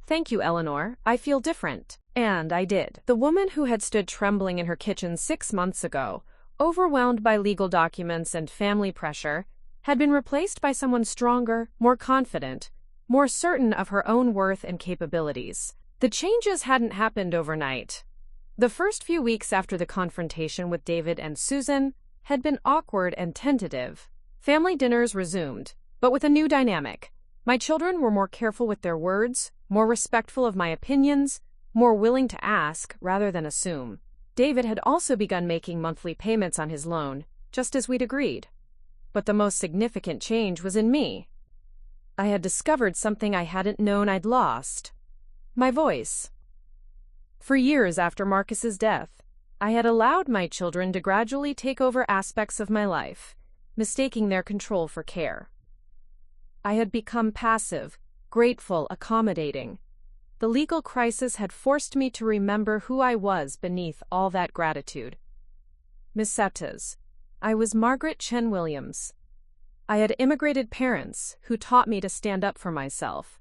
"Thank you, Eleanor. I feel different." And I did. The woman who had stood trembling in her kitchen 6 months ago, overwhelmed by legal documents and family pressure, had been replaced by someone stronger, more confident, more certain of her own worth and capabilities. The changes hadn't happened overnight. The first few weeks after the confrontation with David and Susan had been awkward and tentative. Family dinners resumed, but with a new dynamic. My children were more careful with their words, more respectful of my opinions, more willing to ask rather than assume. David had also begun making monthly payments on his loan, just as we'd agreed. But the most significant change was in me. I had discovered something I hadn't known I'd lost: my voice. For years after Marcus's death, I had allowed my children to gradually take over aspects of my life, mistaking their control for care. I had become passive, grateful, accommodating. The legal crisis had forced me to remember who I was beneath all that gratitude. Miss Septas, I was Margaret Chen-Williams. I had immigrated parents who taught me to stand up for myself.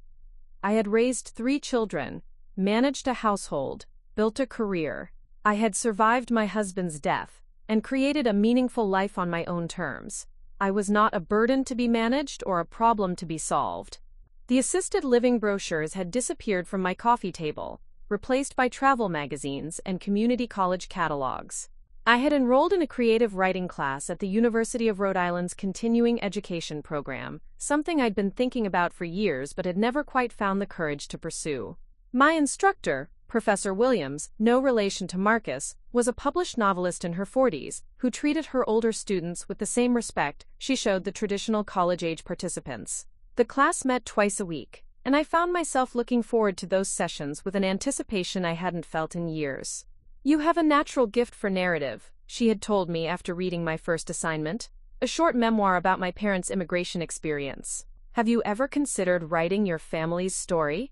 I had raised 3 children, managed a household, built a career. I had survived my husband's death and created a meaningful life on my own terms. I was not a burden to be managed or a problem to be solved. The assisted living brochures had disappeared from my coffee table, replaced by travel magazines and community college catalogs. I had enrolled in a creative writing class at the University of Rhode Island's continuing education program, something I'd been thinking about for years but had never quite found the courage to pursue. My instructor, Professor Williams, no relation to Marcus, was a published novelist in her 40s who treated her older students with the same respect she showed the traditional college-age participants. The class met twice a week, and I found myself looking forward to those sessions with an anticipation I hadn't felt in years. "You have a natural gift for narrative," she had told me after reading my first assignment, a short memoir about my parents' immigration experience. "Have you ever considered writing your family's story?"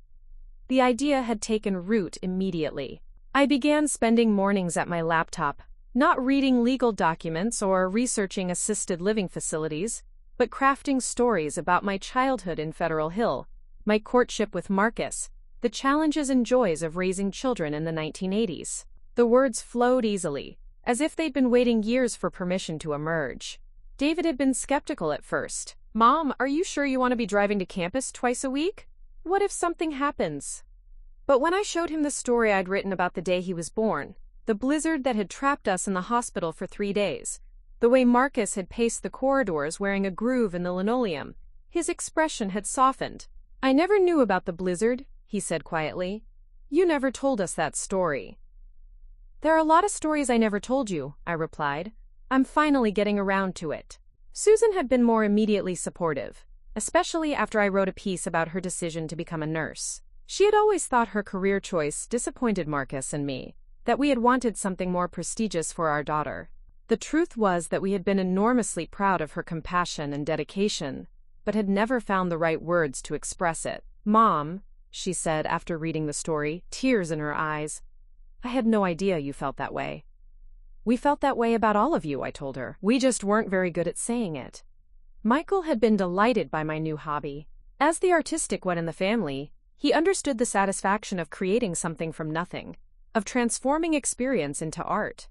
The idea had taken root immediately. I began spending mornings at my laptop, not reading legal documents or researching assisted living facilities, but crafting stories about my childhood in Federal Hill, my courtship with Marcus, the challenges and joys of raising children in the 1980s. The words flowed easily, as if they'd been waiting years for permission to emerge. David had been skeptical at first. "Mom, are you sure you want to be driving to campus twice a week? What if something happens?" But when I showed him the story I'd written about the day he was born, the blizzard that had trapped us in the hospital for 3 days, the way Marcus had paced the corridors wearing a groove in the linoleum, his expression had softened. "I never knew about the blizzard," he said quietly. "You never told us that story." "There are a lot of stories I never told you," I replied. "I'm finally getting around to it." Susan had been more immediately supportive, especially after I wrote a piece about her decision to become a nurse. She had always thought her career choice disappointed Marcus and me, that we had wanted something more prestigious for our daughter. The truth was that we had been enormously proud of her compassion and dedication, but had never found the right words to express it. "Mom," she said after reading the story, tears in her eyes, "I had no idea you felt that way." "We felt that way about all of you," I told her. "We just weren't very good at saying it." Michael had been delighted by my new hobby. As the artistic one in the family, he understood the satisfaction of creating something from nothing, of transforming experience into art.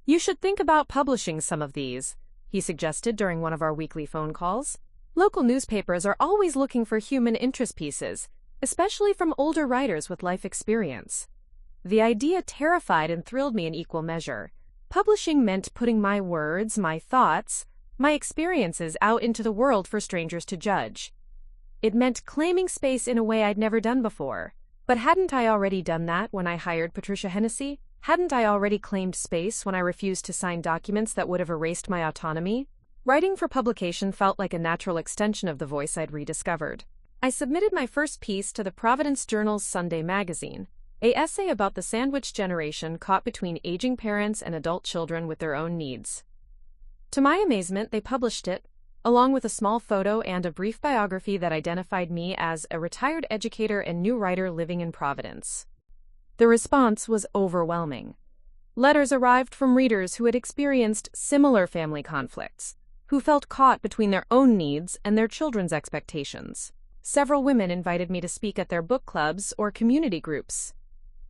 "You should think about publishing some of these," he suggested during one of our weekly phone calls. "Local newspapers are always looking for human interest pieces, especially from older writers with life experience." The idea terrified and thrilled me in equal measure. Publishing meant putting my words, my thoughts, my experiences out into the world for strangers to judge. It meant claiming space in a way I'd never done before. But hadn't I already done that when I hired Patricia Hennessy? Hadn't I already claimed space when I refused to sign documents that would have erased my autonomy? Writing for publication felt like a natural extension of the voice I'd rediscovered. I submitted my first piece to the Providence Journal's Sunday magazine, an essay about the sandwich generation caught between aging parents and adult children with their own needs. To my amazement, they published it, along with a small photo and a brief biography that identified me as a retired educator and new writer living in Providence. The response was overwhelming. Letters arrived from readers who had experienced similar family conflicts, who felt caught between their own needs and their children's expectations. Several women invited me to speak at their book clubs or community groups.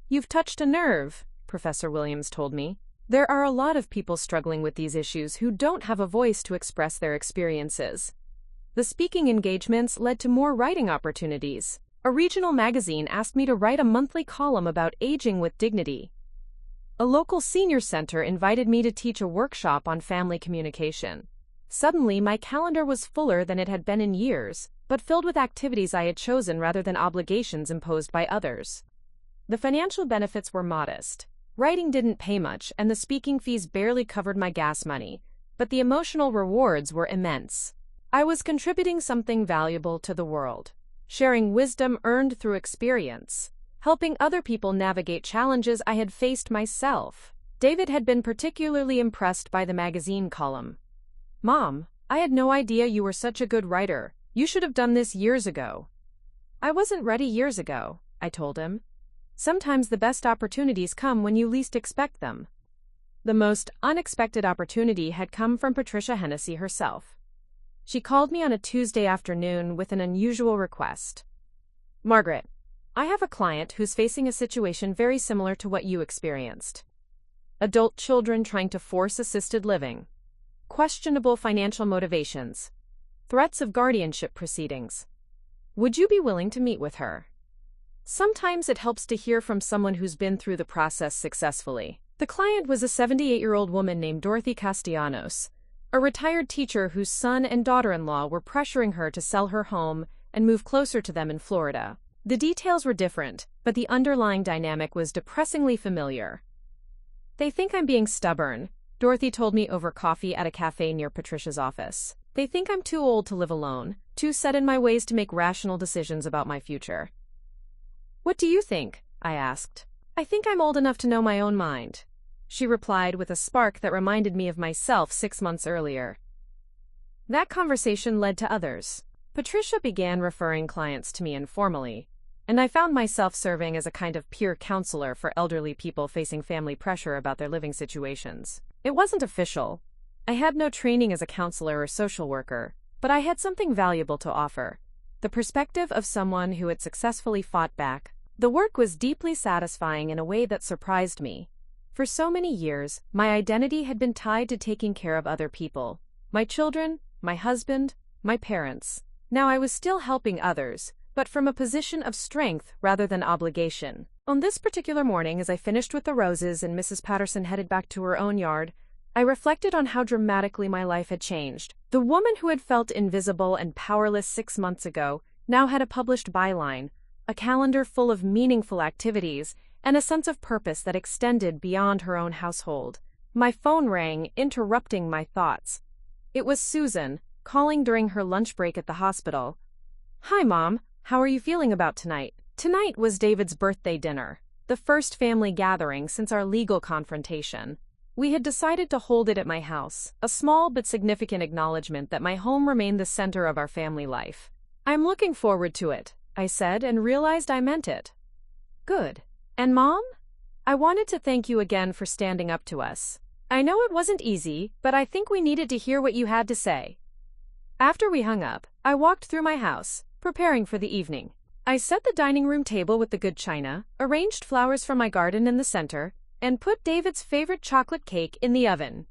"You've touched a nerve," Professor Williams told me. "There are a lot of people struggling with these issues who don't have a voice to express their experiences." The speaking engagements led to more writing opportunities. A regional magazine asked me to write a monthly column about aging with dignity. A local senior center invited me to teach a workshop on family communication. Suddenly, my calendar was fuller than it had been in years, but filled with activities I had chosen rather than obligations imposed by others. The financial benefits were modest. Writing didn't pay much, and the speaking fees barely covered my gas money, but the emotional rewards were immense. I was contributing something valuable to the world, sharing wisdom earned through experience, helping other people navigate challenges I had faced myself. David had been particularly impressed by the magazine column. "Mom, I had no idea you were such a good writer. You should have done this years ago." "I wasn't ready years ago," I told him. "Sometimes the best opportunities come when you least expect them." The most unexpected opportunity had come from Patricia Hennessy herself. She called me on a Tuesday afternoon with an unusual request. "Margaret, I have a client who's facing a situation very similar to what you experienced. Adult children trying to force assisted living. Questionable financial motivations. Threats of guardianship proceedings. Would you be willing to meet with her? Sometimes it helps to hear from someone who's been through the process successfully. The client was a 78-year-old woman named Dorothy Castellanos, a retired teacher whose son and daughter-in-law were pressuring her to sell her home and move closer to them in Florida. The details were different, but the underlying dynamic was depressingly familiar. They think I'm being stubborn, Dorothy told me over coffee at a cafe near Patricia's office. They think I'm too old to live alone, too set in my ways to make rational decisions about my future. What do you think? I asked. I think I'm old enough to know my own mind, she replied with a spark that reminded me of myself 6 months earlier. That conversation led to others. Patricia began referring clients to me informally, and I found myself serving as a kind of peer counselor for elderly people facing family pressure about their living situations. It wasn't official. I had no training as a counselor or social worker, but I had something valuable to offer. The perspective of someone who had successfully fought back. The work was deeply satisfying in a way that surprised me. For so many years, my identity had been tied to taking care of other people. My children, my husband, my parents. Now I was still helping others, but from a position of strength rather than obligation. On this particular morning, as I finished with the roses and Mrs. Patterson headed back to her own yard, I reflected on how dramatically my life had changed. The woman who had felt invisible and powerless 6 months ago now had a published byline, a calendar full of meaningful activities, and a sense of purpose that extended beyond her own household. My phone rang, interrupting my thoughts. It was Susan, calling during her lunch break at the hospital. Hi, Mom. How are you feeling about tonight? Tonight was David's birthday dinner, the first family gathering since our legal confrontation. We had decided to hold it at my house, a small but significant acknowledgement that my home remained the center of our family life. I'm looking forward to it, I said, and realized I meant it. Good. And Mom? I wanted to thank you again for standing up to us. I know it wasn't easy, but I think we needed to hear what you had to say. After we hung up, I walked through my house, preparing for the evening. I set the dining room table with the good china, arranged flowers from my garden in the center, and put David's favorite chocolate cake in the oven.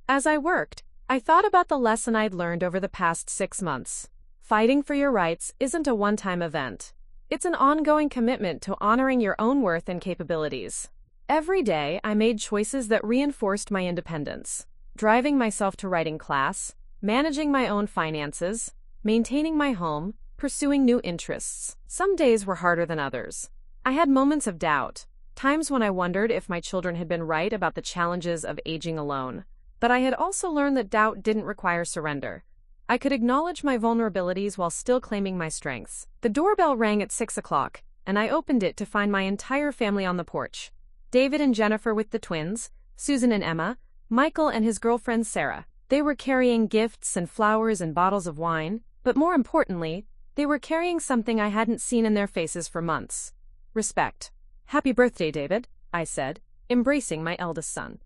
As I worked, I thought about the lesson I'd learned over the past 6 months. Fighting for your rights isn't a one-time event. It's an ongoing commitment to honoring your own worth and capabilities. Every day, I made choices that reinforced my independence, driving myself to writing class, managing my own finances, maintaining my home, pursuing new interests. Some days were harder than others. I had moments of doubt, times when I wondered if my children had been right about the challenges of aging alone. But I had also learned that doubt didn't require surrender. I could acknowledge my vulnerabilities while still claiming my strengths. The doorbell rang at 6 o'clock, and I opened it to find my entire family on the porch. David and Jennifer with the twins, Susan and Emma, Michael and his girlfriend Sarah. They were carrying gifts and flowers and bottles of wine, but more importantly, they were carrying something I hadn't seen in their faces for months. Respect. Happy birthday, David, I said, embracing my eldest son.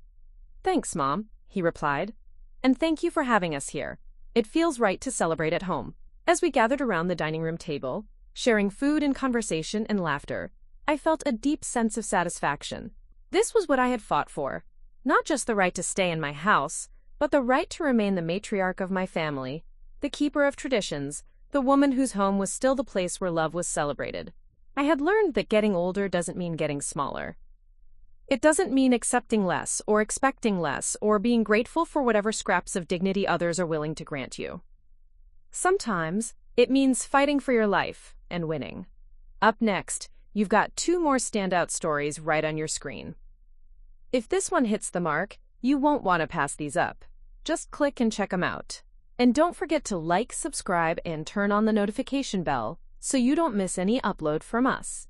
Thanks, Mom, he replied. And thank you for having us here. It feels right to celebrate at home. As we gathered around the dining room table, sharing food and conversation and laughter, I felt a deep sense of satisfaction. This was what I had fought for. Not just the right to stay in my house, but the right to remain the matriarch of my family, the keeper of traditions, the woman whose home was still the place where love was celebrated. I had learned that getting older doesn't mean getting smaller. It doesn't mean accepting less or expecting less or being grateful for whatever scraps of dignity others are willing to grant you. Sometimes, it means fighting for your life and winning. Up next, you've got 2 more standout stories right on your screen. If this one hits the mark, you won't want to pass these up. Just click and check them out. And don't forget to like, subscribe, and turn on the notification bell so you don't miss any upload from us.